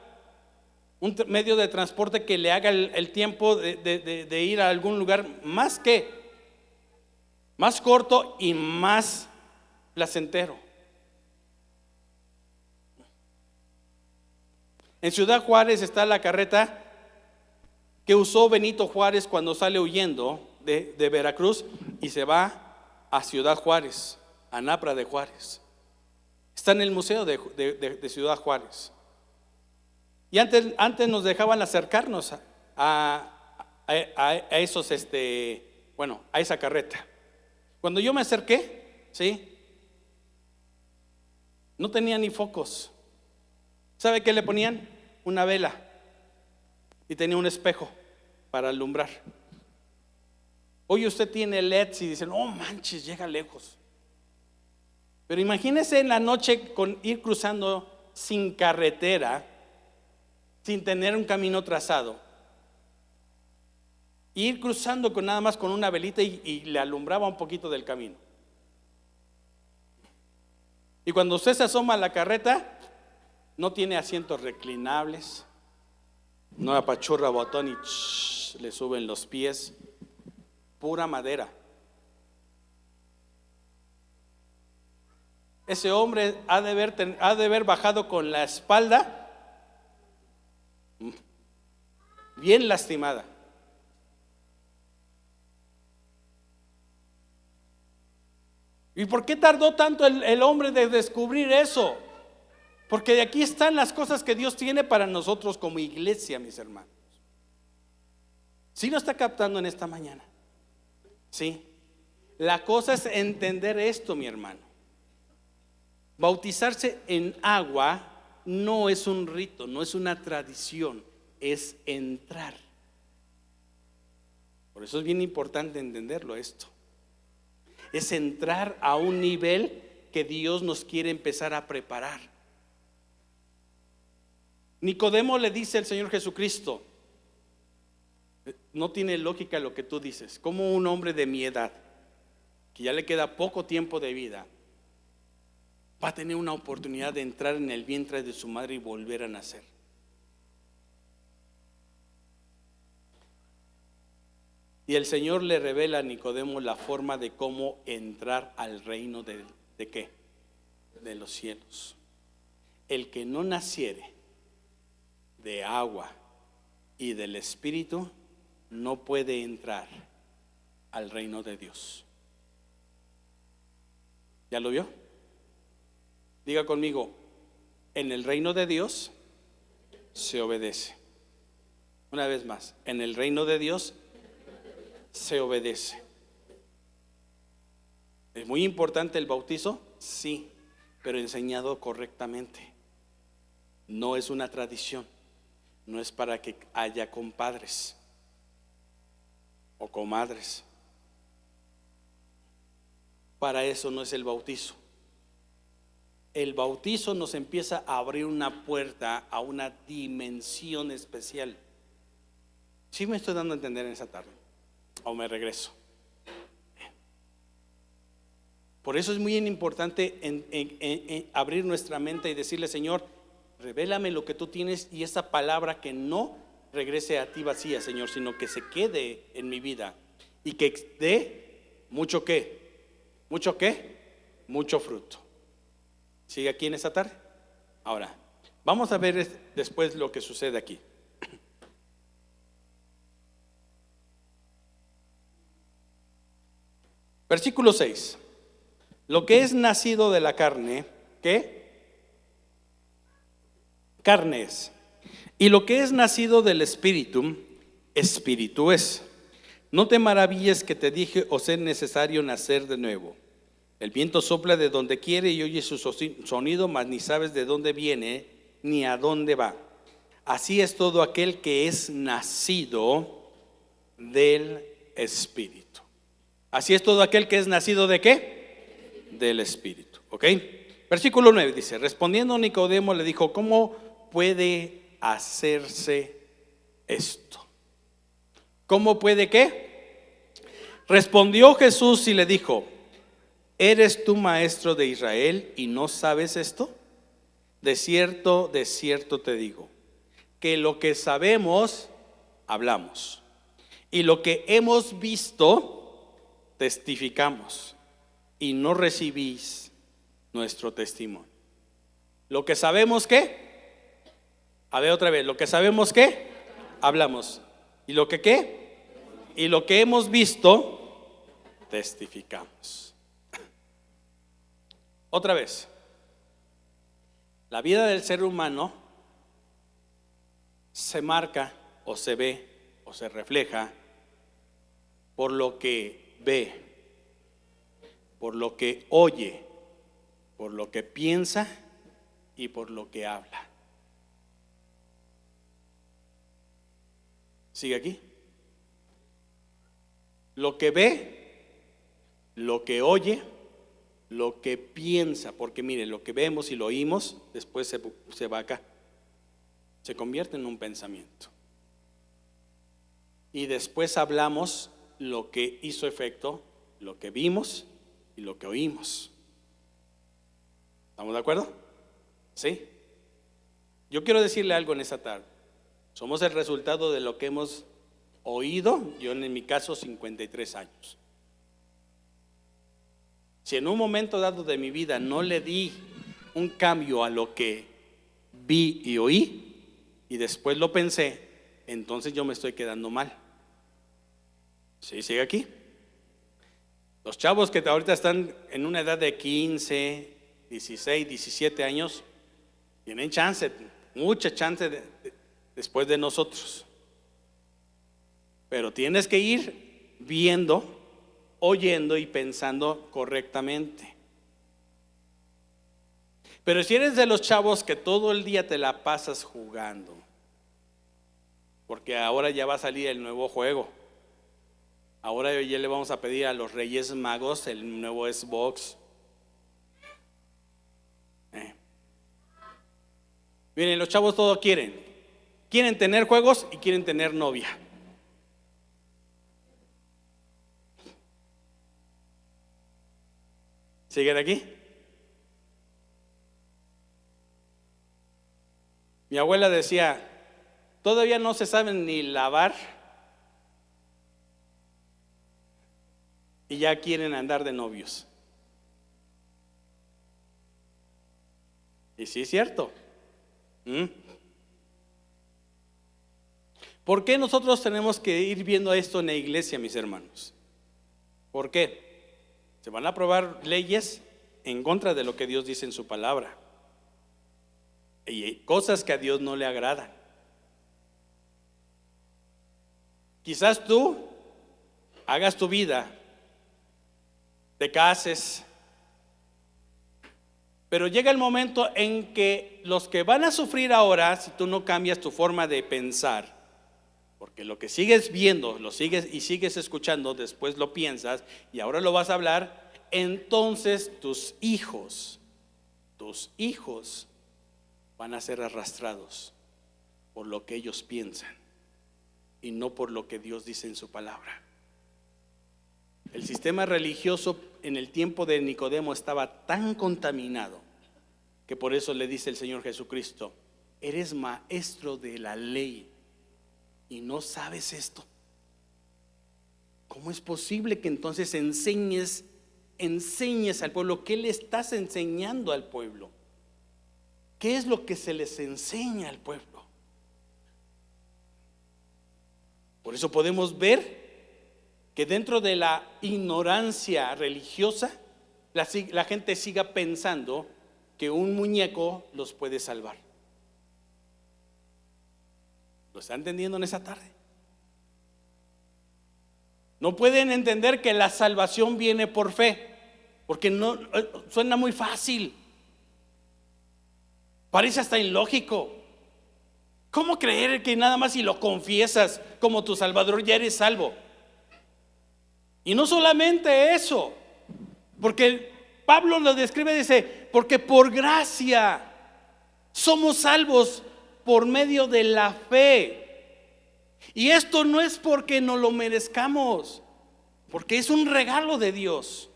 un medio de transporte que le haga el tiempo de ir a algún lugar más corto y más placentero. En Ciudad Juárez está la carreta que usó Benito Juárez cuando sale huyendo de Veracruz y se va a Ciudad Juárez, a Napra de Juárez. Está en el museo de Ciudad Juárez. Y antes nos dejaban acercarnos a esos, a esa carreta. Cuando yo me acerqué, ¿sí?, no tenía ni focos. ¿Sabe qué le ponían? Una vela, y tenía un espejo para alumbrar. Hoy usted tiene LEDs y dicen: oh manches, llega lejos. Pero imagínese en la noche ir cruzando sin carretera, sin tener un camino trazado, ir cruzando nada más con una velita y le alumbraba un poquito del camino. Y cuando usted se asoma a la carreta, no tiene asientos reclinables, no apachurra botón y le suben los pies, pura madera. Ese hombre ha de haber bajado con la espalda bien lastimada. ¿Y por qué tardó tanto el hombre de descubrir eso? Porque de aquí están las cosas que Dios tiene para nosotros como iglesia, mis hermanos. ¿Sí lo está captando en esta mañana? Sí. La cosa es entender esto, mi hermano. Bautizarse en agua no es un rito, no es una tradición, es entrar. Por eso es bien importante entenderlo esto. Es entrar a un nivel que Dios nos quiere empezar a preparar. Nicodemo le dice al Señor Jesucristo: no tiene lógica lo que tú dices. ¿Cómo un hombre de mi edad, que ya le queda poco tiempo de vida, va a tener una oportunidad de entrar en el vientre de su madre y volver a nacer? Y el Señor le revela a Nicodemo la forma de cómo entrar al reino ¿de qué? De los cielos. El que no naciere de agua y del Espíritu no puede entrar al reino de Dios. ¿Ya lo vio? Diga conmigo: en el reino de Dios se obedece. Una vez más, en el reino de Dios se obedece. ¿Es muy importante el bautizo? Sí, pero enseñado correctamente. No es una tradición, no es para que haya compadres o comadres. Para eso no es el bautizo. El bautizo nos empieza a abrir una puerta a una dimensión especial. ¿Sí me estoy dando a entender en esa tarde? ¿O me regreso? Por eso es muy importante en abrir nuestra mente y decirle: Señor, revélame lo que tú tienes, y esa palabra que no regrese a ti vacía, Señor, sino que se quede en mi vida y que dé mucho fruto. ¿Sigue aquí en esta tarde? Ahora, vamos a ver después lo que sucede aquí. Versículo 6. Lo que es nacido de la carne, ¿qué? Carne es. Y lo que es nacido del Espíritu, Espíritu es. No te maravilles que te dije, os es necesario nacer de nuevo. El viento sopla de donde quiere y oye su sonido, mas ni sabes de dónde viene ni a dónde va. Así es todo aquel que es nacido del Espíritu. Así es todo aquel que es nacido ¿de qué? Del Espíritu. ¿Ok? Versículo 9 dice: respondiendo Nicodemo le dijo, ¿cómo puede hacerse esto? ¿Cómo puede qué? Respondió Jesús y le dijo: ¿eres tú maestro de Israel y no sabes esto? De cierto te digo, que lo que sabemos, hablamos, y lo que hemos visto, testificamos, y no recibís nuestro testimonio. Lo que sabemos, ¿qué? A ver otra vez, lo que sabemos, ¿qué? Hablamos. ¿Y lo que qué? Y lo que hemos visto, testificamos. Otra vez, la vida del ser humano se marca o se ve o se refleja por lo que ve, por lo que oye, por lo que piensa y por lo que habla. ¿Sigue aquí? Lo que ve, lo que oye, lo que piensa, porque mire, lo que vemos y lo oímos, después se va acá, se convierte en un pensamiento. Y después hablamos lo que hizo efecto, lo que vimos y lo que oímos. ¿Estamos de acuerdo? ¿Sí? Yo quiero decirle algo en esta tarde. Somos el resultado de lo que hemos oído, yo en mi caso 53 años. Si en un momento dado de mi vida no le di un cambio a lo que vi y oí y después lo pensé, entonces yo me estoy quedando mal. ¿Sí? ¿Sigue aquí? Los chavos que ahorita están en una edad de 15, 16, 17 años, tienen chance, mucha chance después de nosotros. Pero tienes que ir viendo, oyendo y pensando correctamente. Pero si eres de los chavos que todo el día te la pasas jugando, porque ahora ya va a salir el nuevo juego. Ahora ya le vamos a pedir a los Reyes Magos el nuevo Xbox. Miren, los chavos todo quieren. Quieren tener juegos y quieren tener novia. ¿Siguen aquí? Mi abuela decía, todavía no se saben ni lavar y ya quieren andar de novios. Y sí es cierto. ¿Por qué nosotros tenemos que ir viendo esto en la iglesia, mis hermanos? ¿Por qué? Se van a aprobar leyes en contra de lo que Dios dice en su palabra. Y hay cosas que a Dios no le agradan. Quizás tú hagas tu vida, te cases, pero llega el momento en que los que van a sufrir ahora, si tú no cambias tu forma de pensar, porque lo que sigues viendo, lo sigues y sigues escuchando, después lo piensas y ahora lo vas a hablar, entonces tus hijos van a ser arrastrados por lo que ellos piensan y no por lo que Dios dice en su palabra. El sistema religioso en el tiempo de Nicodemo estaba tan contaminado que por eso le dice el Señor Jesucristo: eres maestro de la ley y no sabes esto. ¿Cómo es posible que entonces enseñes enseñes al pueblo? ¿Qué le estás enseñando al pueblo? ¿Qué es lo que se les enseña al pueblo? Por eso podemos ver que dentro de la ignorancia religiosa, la gente siga pensando que un muñeco los puede salvar. ¿Lo está entendiendo en esa tarde? No pueden entender que la salvación viene por fe, porque no suena muy fácil. Parece hasta ilógico. ¿Cómo creer que nada más si lo confiesas como tu Salvador ya eres salvo? Y no solamente eso, porque Pablo lo describe, dice, porque por gracia somos salvos por medio de la fe. Y esto no es porque nos lo merezcamos, porque es un regalo de Dios.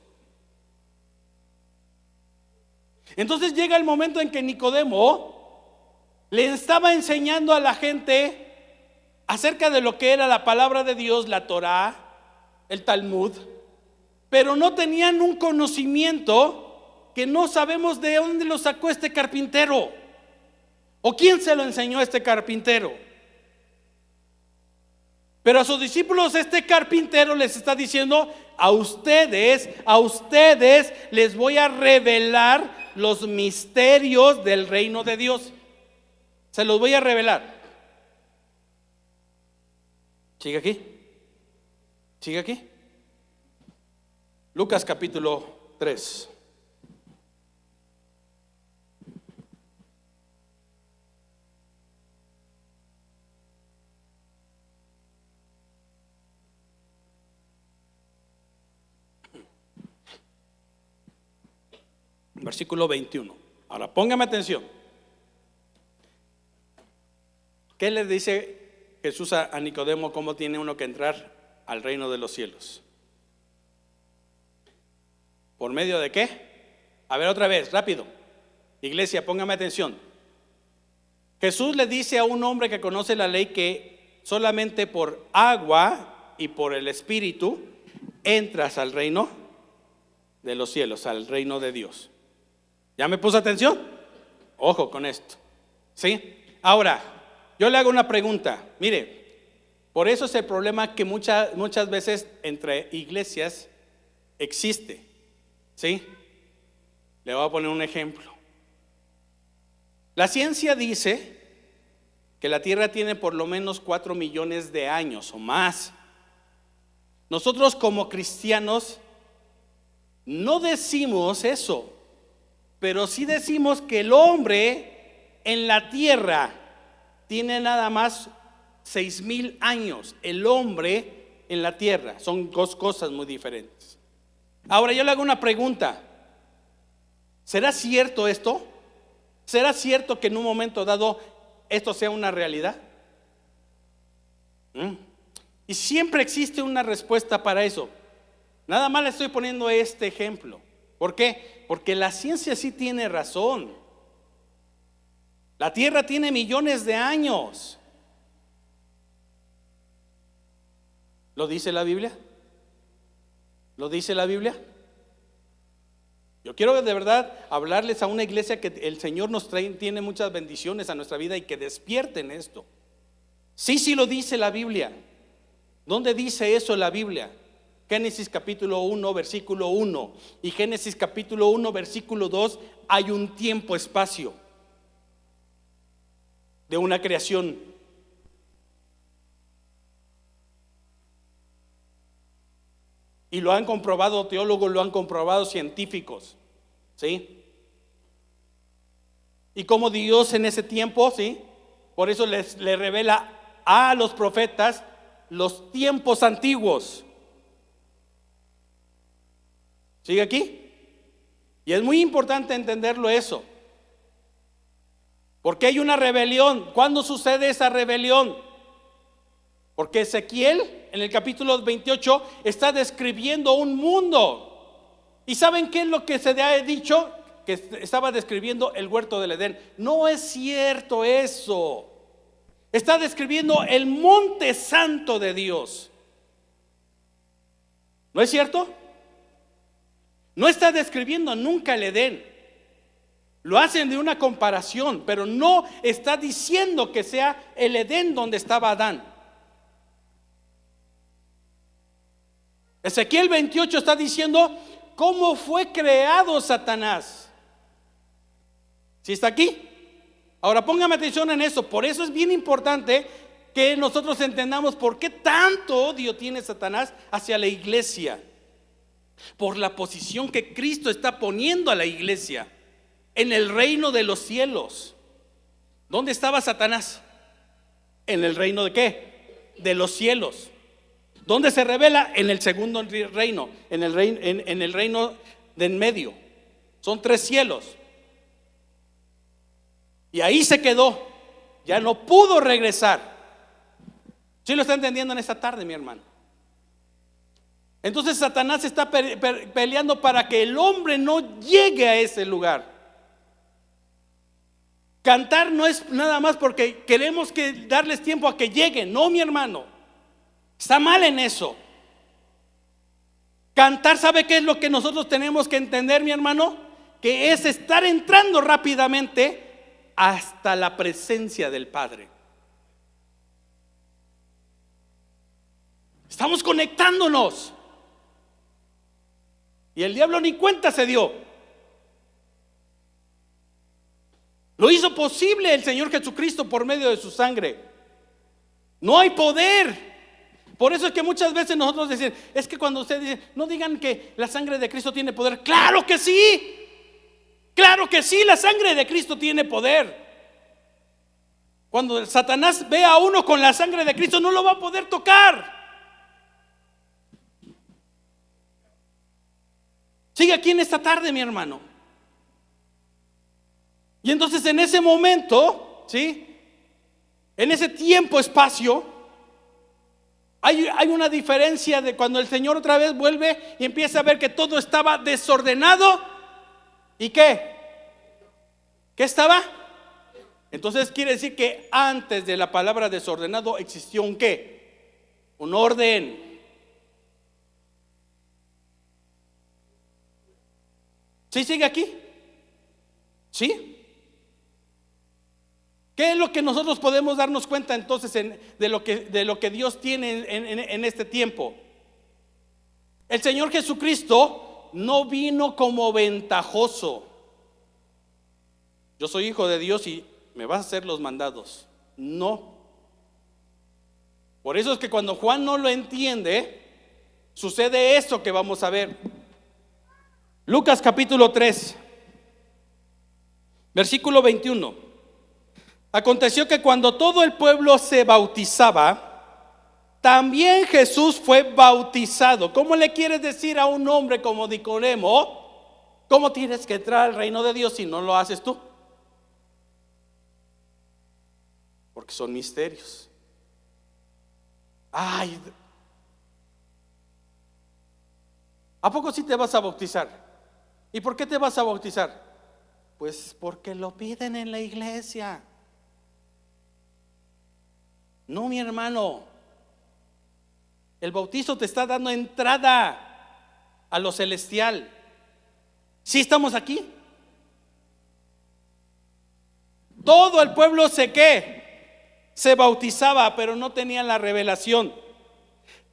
Entonces llega el momento en que Nicodemo le estaba enseñando a la gente acerca de lo que era la palabra de Dios, la Torá, el Talmud, pero no tenían un conocimiento que no sabemos de dónde lo sacó este carpintero, o quién se lo enseñó a este carpintero. Pero a sus discípulos este carpintero les está diciendo: a ustedes les voy a revelar los misterios del reino de Dios. Se los voy a revelar. Sigue aquí. Lucas capítulo 3. Versículo 21. Ahora póngame atención. ¿Qué le dice Jesús a Nicodemo? ¿Cómo tiene uno que entrar al reino de los cielos? ¿Por medio de qué? A ver, otra vez, rápido. Iglesia, póngame atención. Jesús le dice a un hombre que conoce la ley que solamente por agua y por el Espíritu entras al reino de los cielos, al reino de Dios. ¿Ya me puso atención? Ojo con esto. ¿Sí? Ahora, yo le hago una pregunta. Mire, por eso es el problema que muchas veces entre iglesias existe. ¿Sí? Le voy a poner un ejemplo. La ciencia dice que la Tierra tiene por lo menos 4 millones de años o más. Nosotros como cristianos no decimos eso, pero sí decimos que el hombre en la tierra tiene nada más 6,000 años. El hombre en la tierra, son dos cosas muy diferentes. Ahora yo le hago una pregunta. ¿Será cierto esto? ¿Será cierto que en un momento dado esto sea una realidad? Y siempre existe una respuesta para eso. Nada más le estoy poniendo este ejemplo. ¿Por qué? Porque la ciencia sí tiene razón. La Tierra tiene millones de años. ¿Lo dice la Biblia? ¿Lo dice la Biblia? Yo quiero de verdad hablarles a una iglesia que el Señor nos tiene muchas bendiciones a nuestra vida y que despierten esto. Sí lo dice la Biblia. ¿Dónde dice eso la Biblia? Génesis capítulo 1 versículo 1 y Génesis capítulo 1 versículo 2 hay un tiempo-espacio de una creación. Y lo han comprobado teólogos, lo han comprobado científicos, ¿sí? Y como Dios en ese tiempo, ¿sí? Por eso le revela a los profetas los tiempos antiguos. ¿Sigue aquí? Y es muy importante entenderlo eso. Porque hay una rebelión. ¿Cuándo sucede esa rebelión? Porque Ezequiel en el capítulo 28 está describiendo un mundo. ¿Y saben qué es lo que se le ha dicho? Que estaba describiendo el huerto del Edén. No es cierto eso. Está describiendo el monte santo de Dios. ¿No es cierto? No está describiendo nunca el Edén. Lo hacen de una comparación, pero no está diciendo que sea el Edén donde estaba Adán. Ezequiel 28 está diciendo cómo fue creado Satanás. ¿Sí está aquí? Ahora póngame atención en eso. Por eso es bien importante que nosotros entendamos por qué tanto odio tiene Satanás hacia la iglesia. Por la posición que Cristo está poniendo a la iglesia en el reino de los cielos. ¿Dónde estaba Satanás? ¿En el reino de qué? De los cielos. ¿Dónde se revela? En el segundo reino, en el reino de en medio. Son 3 cielos. Y ahí se quedó. Ya no pudo regresar. ¿Sí lo está entendiendo en esta tarde, mi hermano? Entonces Satanás está peleando para que el hombre no llegue a ese lugar. Cantar no es nada más porque queremos darles tiempo a que lleguen. No, mi hermano, está mal en eso. Cantar, ¿sabe qué es lo que nosotros tenemos que entender, mi hermano? Que es estar entrando rápidamente hasta la presencia del Padre. Estamos conectándonos. Y el diablo ni cuenta se dio. Lo hizo posible el Señor Jesucristo por medio de su sangre. No hay poder. Por eso es que muchas veces nosotros decimos, es que cuando ustedes dicen, no digan que la sangre de Cristo tiene poder. ¡Claro que sí! ¡Claro que sí! La sangre de Cristo tiene poder. Cuando Satanás ve a uno con la sangre de Cristo, no lo va a poder tocar. Sigue aquí en esta tarde, mi hermano. Y entonces en ese momento, ¿sí? En ese tiempo, espacio, hay una diferencia de cuando el Señor otra vez vuelve y empieza a ver que todo estaba desordenado. ¿Y qué? ¿Qué estaba? Entonces quiere decir que antes de la palabra desordenado existió un ¿qué? Un orden. ¿Sí sigue aquí? ¿Sí? ¿Qué es lo que nosotros podemos darnos cuenta entonces de lo que Dios tiene en este tiempo? El Señor Jesucristo no vino como ventajoso. Yo soy hijo de Dios y me vas a hacer los mandados. No. Por eso es que cuando Juan no lo entiende, sucede esto que vamos a ver. Lucas capítulo 3, versículo 21. Aconteció que cuando todo el pueblo se bautizaba, también Jesús fue bautizado. ¿Cómo le quieres decir a un hombre como Nicodemo cómo tienes que entrar al reino de Dios si no lo haces tú? Porque son misterios. Ay, ¿a poco sí te vas a bautizar? ¿Y por qué te vas a bautizar? Pues porque lo piden en la iglesia. No, mi hermano. El bautizo te está dando entrada a lo celestial. ¿Sí estamos aquí? Todo el pueblo se bautizaba, pero no tenían la revelación.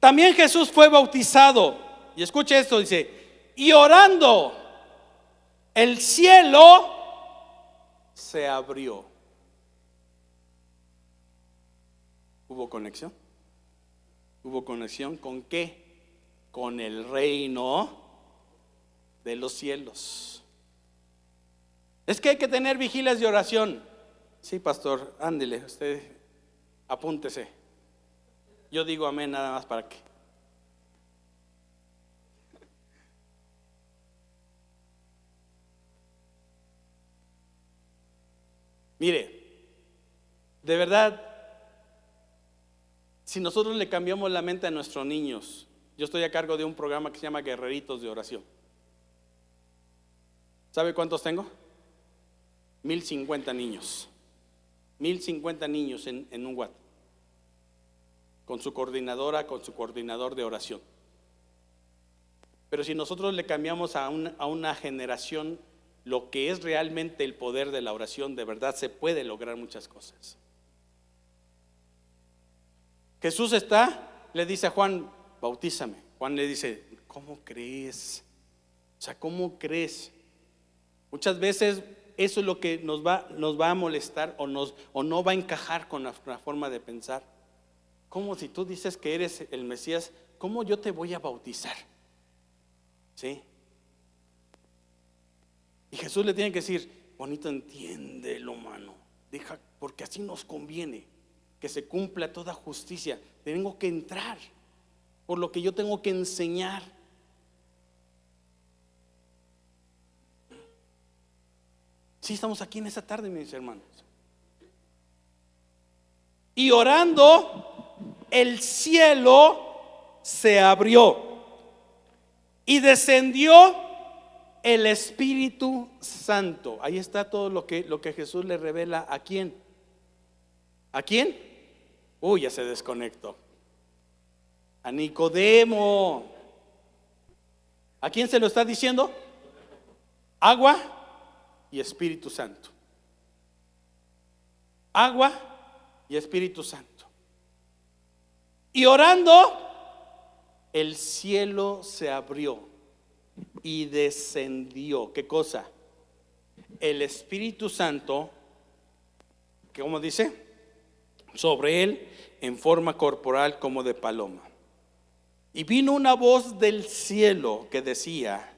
También Jesús fue bautizado. Y escuche esto, dice, y orando, el cielo se abrió. ¿Hubo conexión? ¿Hubo conexión con qué? Con el reino de los cielos. Es que hay que tener vigilias de oración. Sí, pastor, ándele, usted apúntese. Yo digo amén nada más para que. Mire, de verdad, si nosotros le cambiamos la mente a nuestros niños, yo estoy a cargo de un programa que se llama Guerreritos de Oración. ¿Sabe cuántos tengo? 1050 niños. 1050 niños en un WhatsApp. Con su coordinadora, con su coordinador de oración. Pero si nosotros le cambiamos a una generación lo que es realmente el poder de la oración, de verdad se puede lograr muchas cosas. Jesús le dice a Juan, bautízame. Juan le dice, ¿cómo crees? O sea, ¿cómo crees? Muchas veces eso es lo que nos va a molestar o no va a encajar con la forma de pensar. ¿Cómo si tú dices que eres el Mesías, cómo yo te voy a bautizar? ¿Sí? Y Jesús le tiene que decir, bonito, entiéndelo, mano, deja, porque así nos conviene, que se cumpla toda justicia. Tengo que entrar por lo que yo tengo que enseñar. Sí, estamos aquí en esta tarde, mis hermanos. Y orando, el cielo se abrió y descendió el Espíritu Santo. Ahí está todo lo que Jesús le revela. ¿A quién? ¿A quién? Uy, ya se desconectó. A Nicodemo. ¿A quién se lo está diciendo? Agua y Espíritu Santo. Agua y Espíritu Santo. Y orando, el cielo se abrió y descendió. ¿Qué cosa? El Espíritu Santo, que ¿cómo dice? Sobre él en forma corporal como de paloma. Y vino una voz del cielo que decía: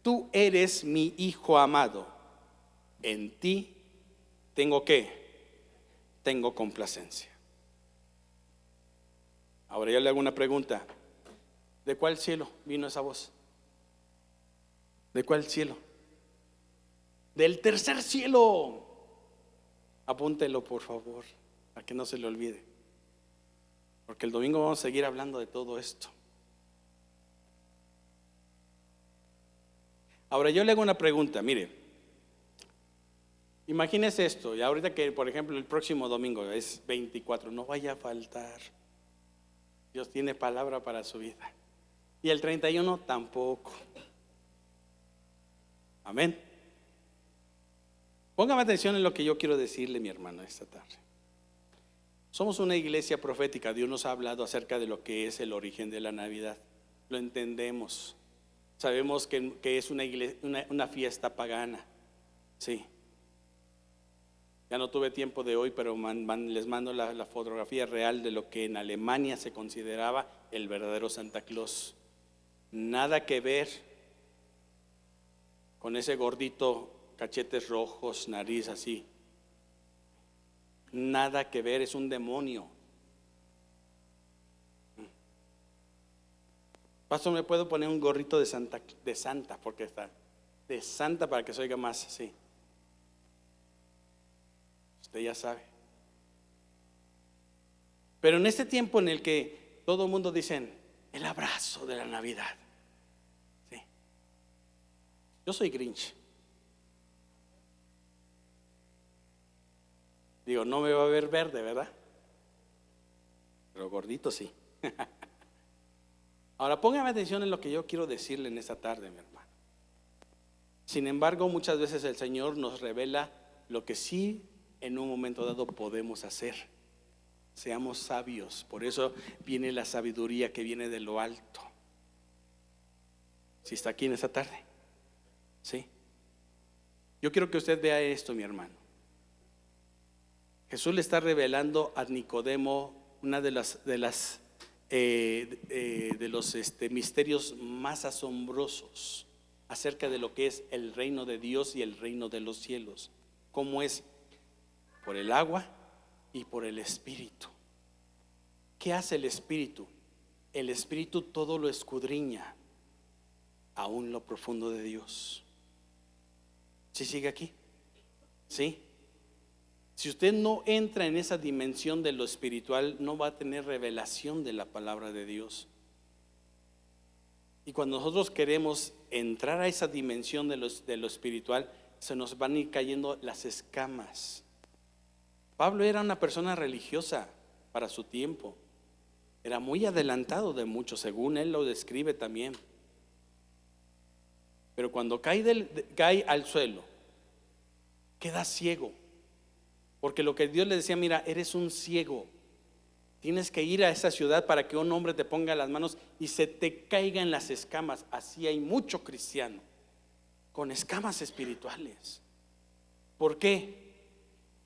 tú eres mi Hijo amado, en ti tengo complacencia. Ahora yo le hago una pregunta: ¿de cuál cielo vino esa voz? ¿De cuál cielo? Del tercer cielo. Apúntelo, por favor, para que no se le olvide, porque el domingo vamos a seguir hablando de todo esto. Ahora yo le hago una pregunta, mire, imagínese esto, y ahorita que por ejemplo el próximo domingo es 24, no vaya a faltar. Dios tiene palabra para su vida. Y el 31 tampoco. Amén. Póngame atención en lo que yo quiero decirle, mi hermano, esta tarde. Somos una iglesia profética. Dios nos ha hablado acerca de lo que es el origen de la Navidad. Lo entendemos. Sabemos que es una fiesta pagana. Sí. Ya no tuve tiempo de hoy, pero les mando la fotografía real de lo que en Alemania se consideraba el verdadero Santa Claus. Nada que ver con ese gordito, cachetes rojos, nariz así. Nada que ver, es un demonio. Pastor, ¿me puedo poner un gorrito de santa? Porque está de santa para que se oiga más así. Usted ya sabe. Pero en este tiempo en el que todo el mundo dice el abrazo de la Navidad, ¿sí? Yo soy Grinch. Digo, no me va a ver verde, ¿verdad? Pero gordito sí. Ahora póngame atención en lo que yo quiero decirle en esta tarde, mi hermano. Sin embargo, muchas veces el Señor nos revela lo que sí en un momento dado podemos hacer. Seamos sabios. Por eso viene la sabiduría que viene de lo alto. ¿Sí está aquí en esta tarde? Sí. Yo quiero que usted vea esto, mi hermano. Jesús le está revelando a Nicodemo una de los misterios más asombrosos acerca de lo que es el reino de Dios y el reino de los cielos. ¿Cómo es? Por el agua y por el Espíritu. ¿Qué hace el Espíritu? El Espíritu todo lo escudriña, aún lo profundo de Dios. ¿Sí sigue aquí? ¿Sí? Si usted no entra en esa dimensión de lo espiritual, no va a tener revelación de la palabra de Dios. Y cuando nosotros queremos entrar a esa dimensión de lo espiritual, se nos van a ir cayendo las escamas. Pablo era una persona religiosa para su tiempo. Era muy adelantado de mucho, según él lo describe también. pero cuando cae al suelo, queda ciego. Porque lo que Dios le decía, mira, eres un ciego. Tienes que ir a esa ciudad para que un hombre te ponga las manos y se te caigan las escamas. Así hay mucho cristiano con escamas espirituales. ¿Por qué?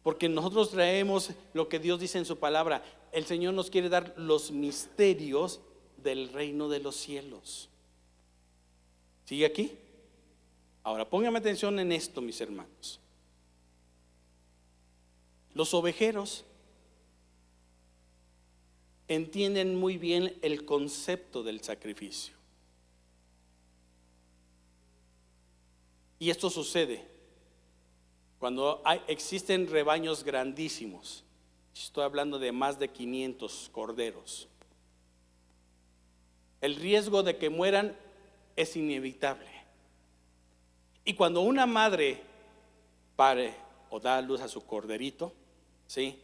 Porque nosotros traemos lo que Dios dice en su palabra. El Señor nos quiere dar los misterios del reino de los cielos. ¿Sigue aquí? Ahora póngame atención en esto, mis hermanos. Los ovejeros entienden muy bien el concepto del sacrificio. Y esto sucede cuando existen rebaños grandísimos. Estoy hablando de más de 500 corderos. El riesgo de que mueran es inevitable. Y cuando una madre pare o da a luz a su corderito, ¿sí?,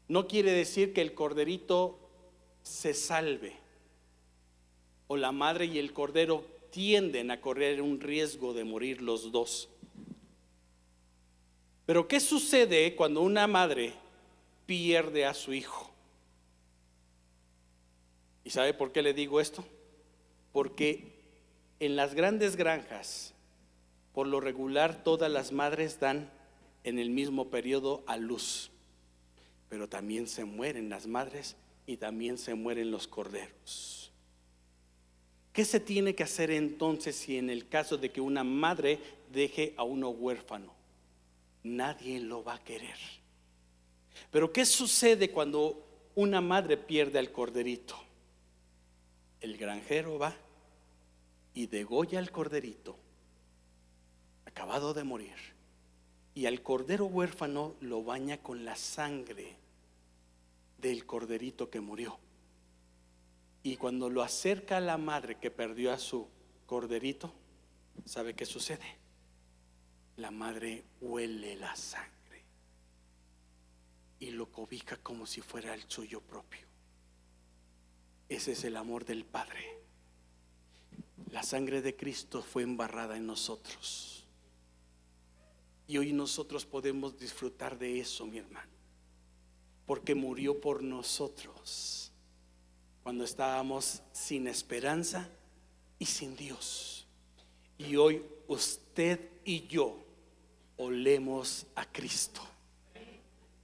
no quiere decir que el corderito se salve, o la madre y el cordero tienden a correr un riesgo de morir los dos. Pero ¿qué sucede cuando una madre pierde a su hijo? ¿Y sabe por qué le digo esto? Porque en las grandes granjas, por lo regular, todas las madres dan en el mismo periodo a luz, pero también se mueren las madres y también se mueren los corderos. ¿Qué se tiene que hacer entonces si en el caso de que una madre deje a uno huérfano? Nadie lo va a querer. Pero ¿qué sucede cuando una madre pierde al corderito? El granjero va y degolla al corderito acabado de morir, y al cordero huérfano lo baña con la sangre del corderito que murió. Y cuando lo acerca a la madre que perdió a su corderito, ¿sabe qué sucede? La madre huele la sangre y lo cobija como si fuera el suyo propio. Ese es el amor del Padre. La sangre de Cristo fue embarrada en nosotros, y hoy nosotros podemos disfrutar de eso, mi hermano, porque murió por nosotros cuando estábamos sin esperanza y sin Dios. Y hoy usted y yo olemos a Cristo.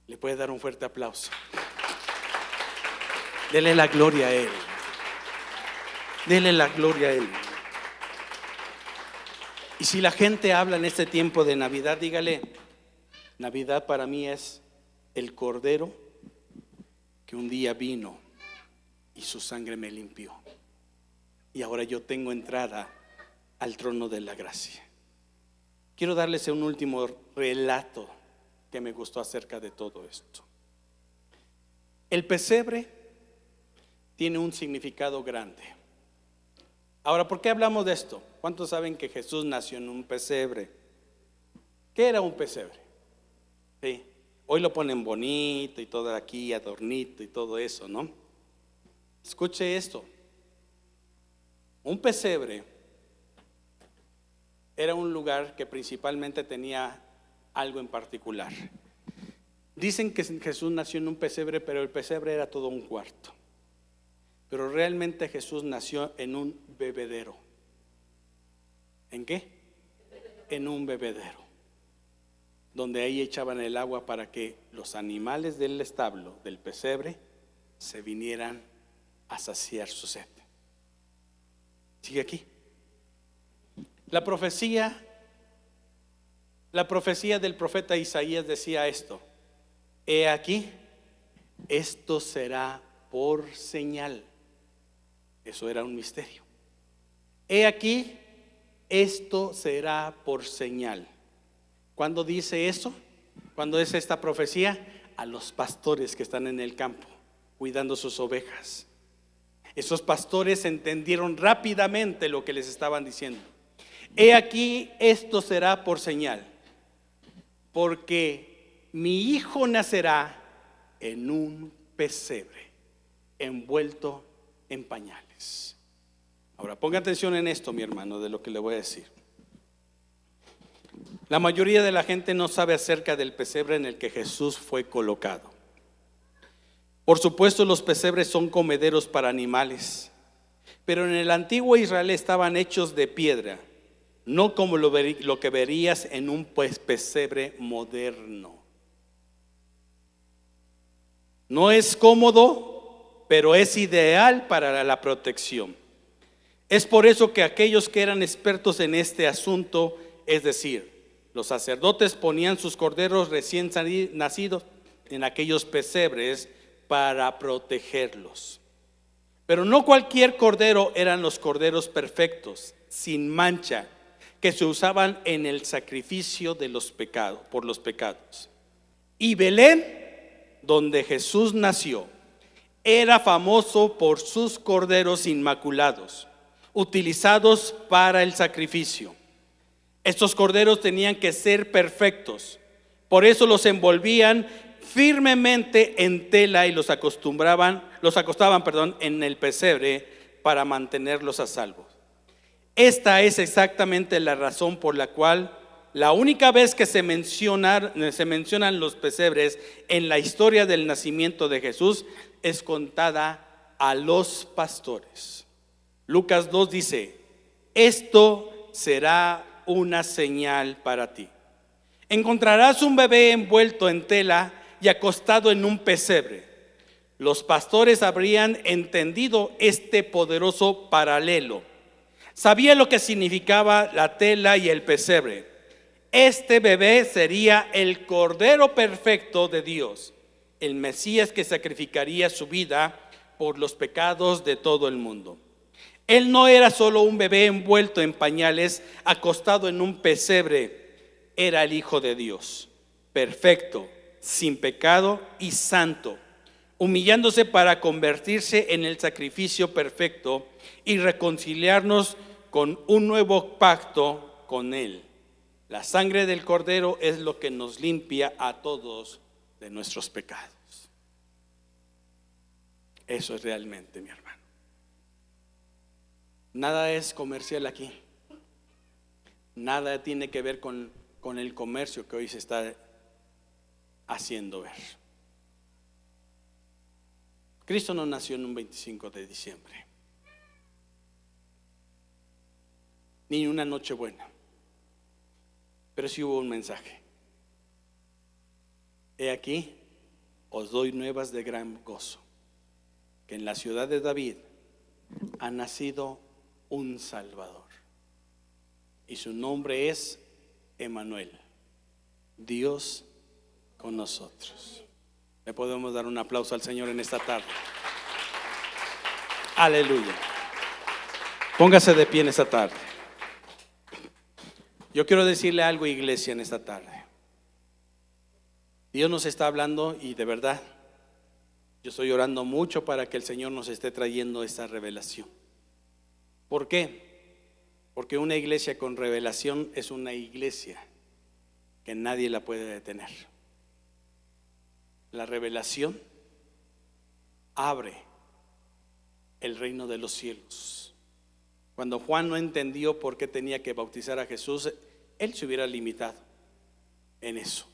Le puede dar un fuerte aplauso. Dele la gloria a Él. Dele la gloria a Él. Y si la gente habla en este tiempo de Navidad, dígale: Navidad para mí es el cordero que un día vino y su sangre me limpió, y ahora yo tengo entrada al trono de la gracia. Quiero darles un último relato que me gustó acerca de todo esto. El pesebre tiene un significado grande. Ahora, ¿por qué hablamos de esto? ¿Cuántos saben que Jesús nació en un pesebre? ¿Qué era un pesebre? Sí. Hoy lo ponen bonito y todo aquí, adornito y todo eso, ¿no? Escuche esto. Un pesebre era un lugar que principalmente tenía algo en particular. Dicen que Jesús nació en un pesebre, pero el pesebre era todo un cuarto. Pero realmente Jesús nació en un bebedero. ¿En qué? En un bebedero, donde ahí echaban el agua para que los animales del establo, del pesebre, se vinieran a saciar su sed. Sigue aquí. La profecía del profeta Isaías decía esto: he aquí, esto será por señal. Eso era un misterio. He aquí, esto será por señal. ¿Cuándo dice eso? ¿Cuándo es esta profecía? A los pastores que están en el campo cuidando sus ovejas. Esos pastores entendieron rápidamente lo que les estaban diciendo. He aquí, esto será por señal, porque mi hijo nacerá en un pesebre, envuelto en pañales. Ahora ponga atención en esto, mi hermano, de lo que le voy a decir. La mayoría de la gente no sabe acerca del pesebre en el que Jesús fue colocado. Por supuesto, los pesebres son comederos para animales, pero en el antiguo Israel estaban hechos de piedra, no como lo que verías en un pesebre moderno. No es cómodo, pero es ideal para la protección. Es por eso que aquellos que eran expertos en este asunto, es decir, los sacerdotes, ponían sus corderos recién nacidos en aquellos pesebres para protegerlos. Pero no cualquier cordero eran los corderos perfectos, sin mancha, que se usaban en el sacrificio de los pecados, por los pecados. Y Belén, donde Jesús nació, era famoso por sus corderos inmaculados, utilizados para el sacrificio. Estos corderos tenían que ser perfectos, por eso los envolvían firmemente en tela y los acostaban, en el pesebre para mantenerlos a salvo. Esta es exactamente la razón por la cual la única vez que se mencionan los pesebres en la historia del nacimiento de Jesús es contada a los pastores. Lucas 2 dice: esto será una señal para ti. Encontrarás un bebé envuelto en tela y acostado en un pesebre. Los pastores habrían entendido este poderoso paralelo. Sabían lo que significaba la tela y el pesebre. Este bebé sería el Cordero perfecto de Dios, el Mesías que sacrificaría su vida por los pecados de todo el mundo. Él no era solo un bebé envuelto en pañales, acostado en un pesebre. Era el Hijo de Dios, perfecto, sin pecado y santo, humillándose para convertirse en el sacrificio perfecto y reconciliarnos con un nuevo pacto con Él. La sangre del Cordero es lo que nos limpia a todos de nuestros pecados. Eso es realmente, mi hermano. Nada es comercial aquí. Nada tiene que ver con el comercio que hoy se está haciendo ver. Cristo no nació en un 25 de diciembre, ni una noche buena, pero sí hubo un mensaje. He aquí, os doy nuevas de gran gozo, que en la ciudad de David ha nacido un Salvador, y su nombre es Emmanuel, Dios con nosotros. Le podemos dar un aplauso al Señor en esta tarde. Aleluya. Póngase de pie en esta tarde. Yo quiero decirle algo, iglesia, en esta tarde. Dios nos está hablando y de verdad yo estoy orando mucho para que el Señor nos esté trayendo esta revelación. ¿Por qué? Porque una iglesia con revelación es una iglesia que nadie la puede detener. La revelación abre el reino de los cielos. Cuando Juan no entendió por qué tenía que bautizar a Jesús, él se hubiera limitado en eso.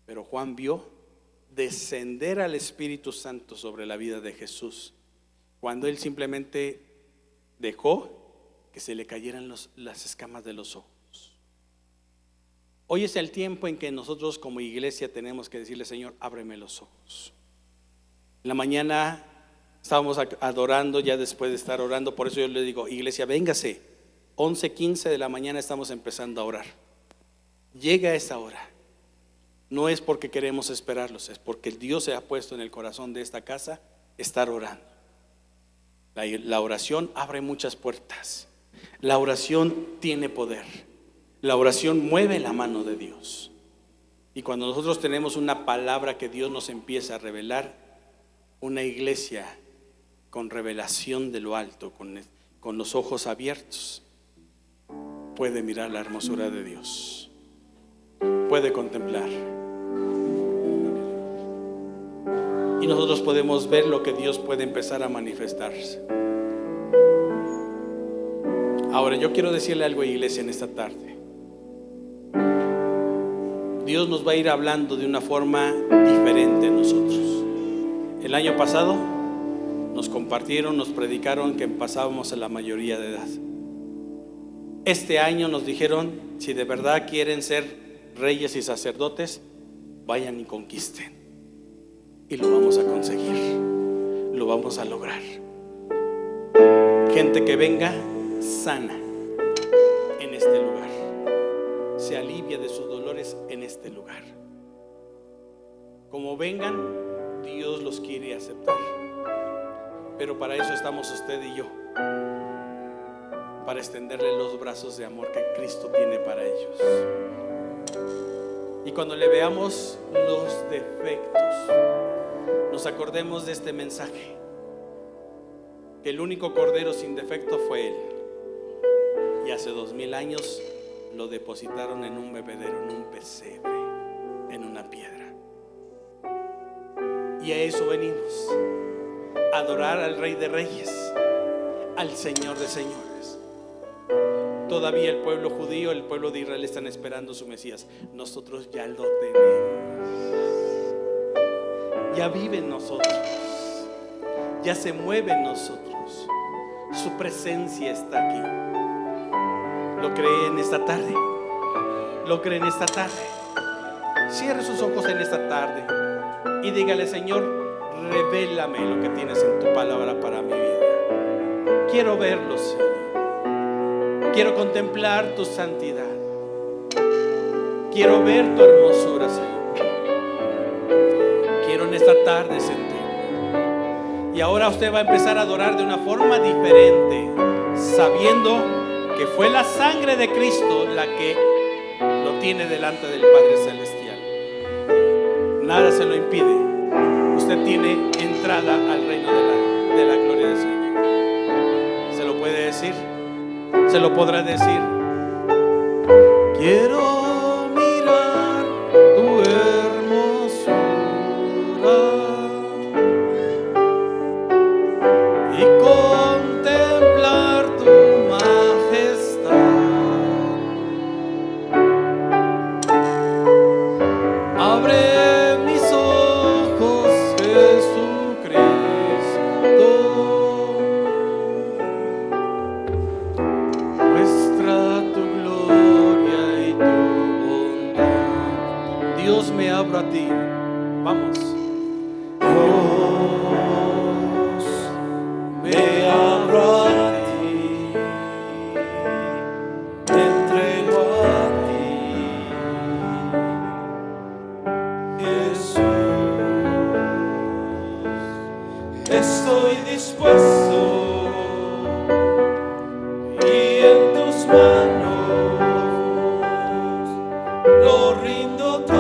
Pero Juan vio descender al Espíritu Santo sobre la vida de Jesús, cuando él simplemente dejó que se le cayeran las escamas de los ojos. Hoy es el tiempo en que nosotros como iglesia tenemos que decirle: Señor, ábreme los ojos. En la mañana estábamos adorando, ya después de estar orando, por eso yo le digo: iglesia, véngase, 11:15 de la mañana estamos empezando a orar. Llega a esa hora. No es porque queremos esperarlos, es porque Dios se ha puesto en el corazón de esta casa estar orando. La oración abre muchas puertas. La oración tiene poder. La oración mueve la mano de Dios. Y cuando nosotros tenemos una palabra que Dios nos empieza a revelar, una iglesia con revelación de lo alto, con los ojos abiertos, puede mirar la hermosura de Dios, puede contemplar, y nosotros podemos ver lo que Dios puede empezar a manifestarse. Ahora yo quiero decirle algo, iglesia, en esta tarde. Dios nos va a ir hablando de una forma diferente a nosotros. El año pasado nos compartieron, nos predicaron que pasábamos a la mayoría de edad. Este año nos dijeron, si de verdad quieren ser reyes y sacerdotes, vayan y conquisten. Y lo vamos a conseguir, lo vamos a lograr. Gente que venga sana en este lugar, se alivia de sus dolores en este lugar. Como vengan, Dios los quiere aceptar. Pero para eso estamos usted y yo, para extenderle los brazos de amor que Cristo tiene para ellos. Y cuando le veamos los defectos, nos acordemos de este mensaje, que el único cordero sin defecto fue Él, y hace 2000 años lo depositaron en un bebedero, en un pesebre, en una piedra. Y a eso venimos, a adorar al Rey de Reyes, al Señor de Señores. Todavía el pueblo judío, el pueblo de Israel están esperando su Mesías. Nosotros ya lo tenemos, ya vive en nosotros, ya se mueve en nosotros. Su presencia está aquí. ¿Lo cree en esta tarde? ¿Lo cree en esta tarde? Cierre sus ojos en esta tarde y dígale: Señor, revélame lo que tienes en tu palabra para mi vida. Quiero verlo, Señor. Quiero contemplar tu santidad. Quiero ver tu hermosura, Señor. Quiero en esta tarde sentir. Y ahora usted va a empezar a adorar de una forma diferente, sabiendo que fue la sangre de Cristo la que lo tiene delante del Padre Celestial. Nada se lo impide. Usted tiene entrada al reino de la gloria del Señor. ¿Se lo puede decir? ¿Se lo podrá decir? Quiero mirar tu hermosura y contemplar tu majestad. Abre mis ojos, Jesucristo. Muestra tu gloria y tu bondad. Dios, me abro a ti. Vamos. Dios, me abro a ti, te entrego a ti, Jesús. Estoy dispuesto y en tus manos lo rindo todo.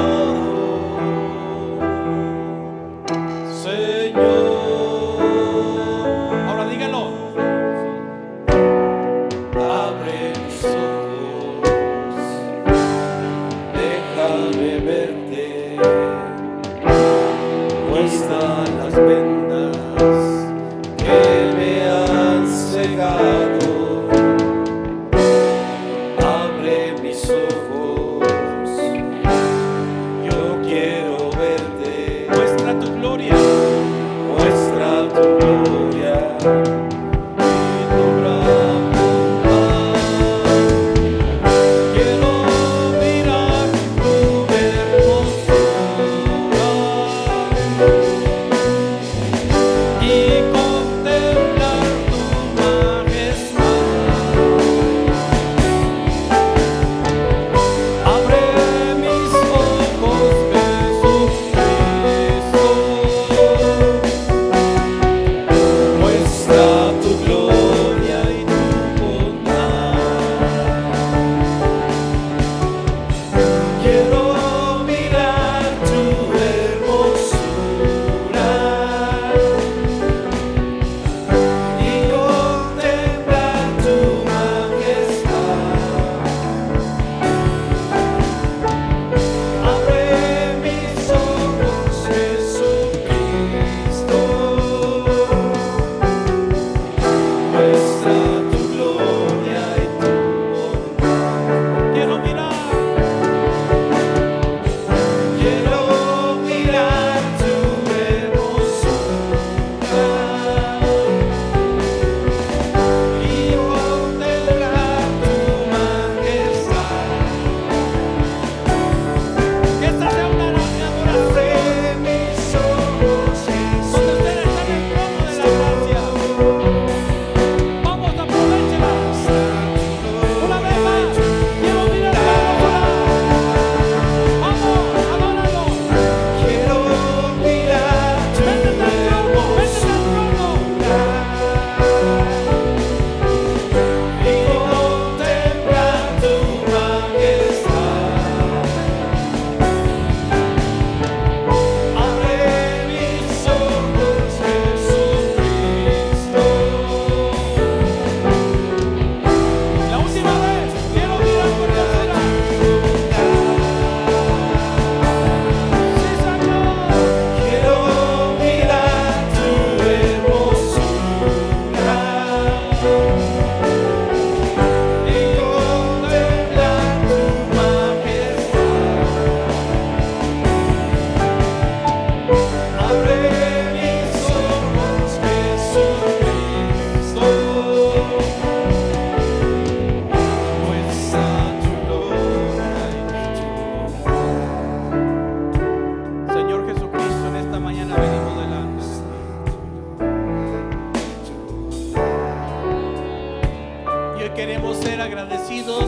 Y hoy queremos ser agradecidos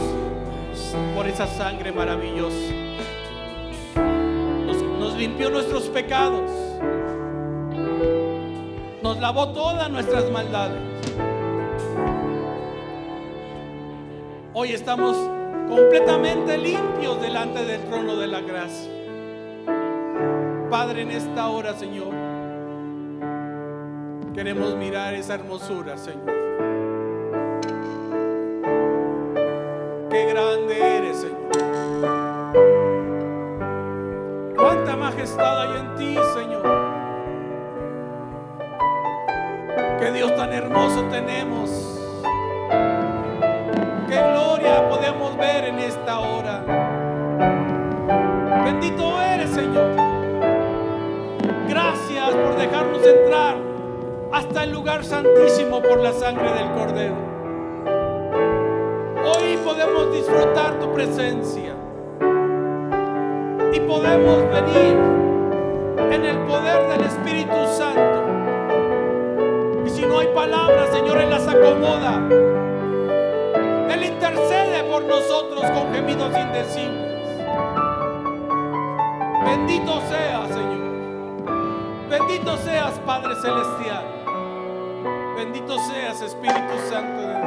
por esa sangre maravillosa. Nos limpió nuestros pecados, nos lavó todas nuestras maldades. Hoy estamos completamente limpios delante del trono de la gracia. Padre, en esta hora, Señor, queremos mirar esa hermosura, Señor. Qué grande eres, Señor. Cuánta majestad hay en ti, Señor. Qué Dios tan hermoso tenemos. Qué gloria podemos ver en esta hora. Bendito eres, Señor. Gracias por dejarnos entrar hasta el lugar santísimo por la sangre del Cordero. Hoy podemos disfrutar tu presencia y podemos venir en el poder del Espíritu Santo. Y si no hay palabras, Señor, Él las acomoda. Él intercede por nosotros con gemidos indecibles. Bendito seas, Señor. Bendito seas, Padre Celestial. Bendito seas, Espíritu Santo de Dios.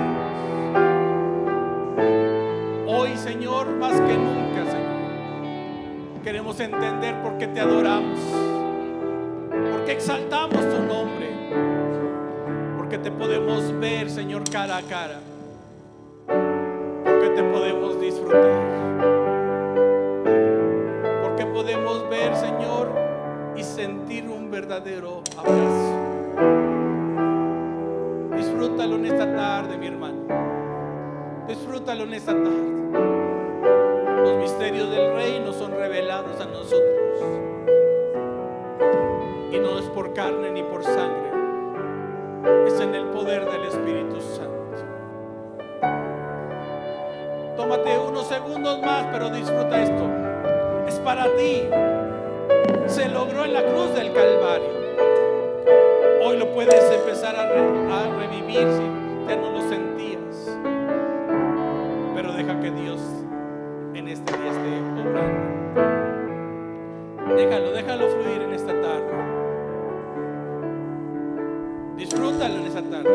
Hoy, Señor, más que nunca, Señor, queremos entender por qué te adoramos, por qué exaltamos tu nombre, porque te podemos ver, Señor, cara a cara, porque te podemos disfrutar, porque podemos ver, Señor, y sentir un verdadero abrazo. Disfrútalo en esta tarde, mi hermano. Disfrútalo en esta tarde. Los misterios del reino son revelados a nosotros. Y no es por carne ni por sangre. Es en el poder del Espíritu Santo. Tómate unos segundos más, pero disfruta esto. Es para ti. Se logró en la cruz del Calvario. Hoy lo puedes empezar a revivir si ya no lo sentías. Pero deja que Dios en este día esté obrando. Déjalo fluir en esta tarde. Disfrútalo en esta tarde.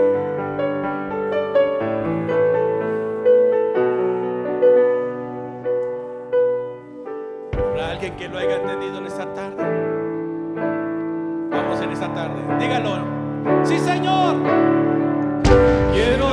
¿Habrá alguien que lo haya entendido en esta tarde? Vamos en esta tarde. Dígalo. Sí, Señor. Quiero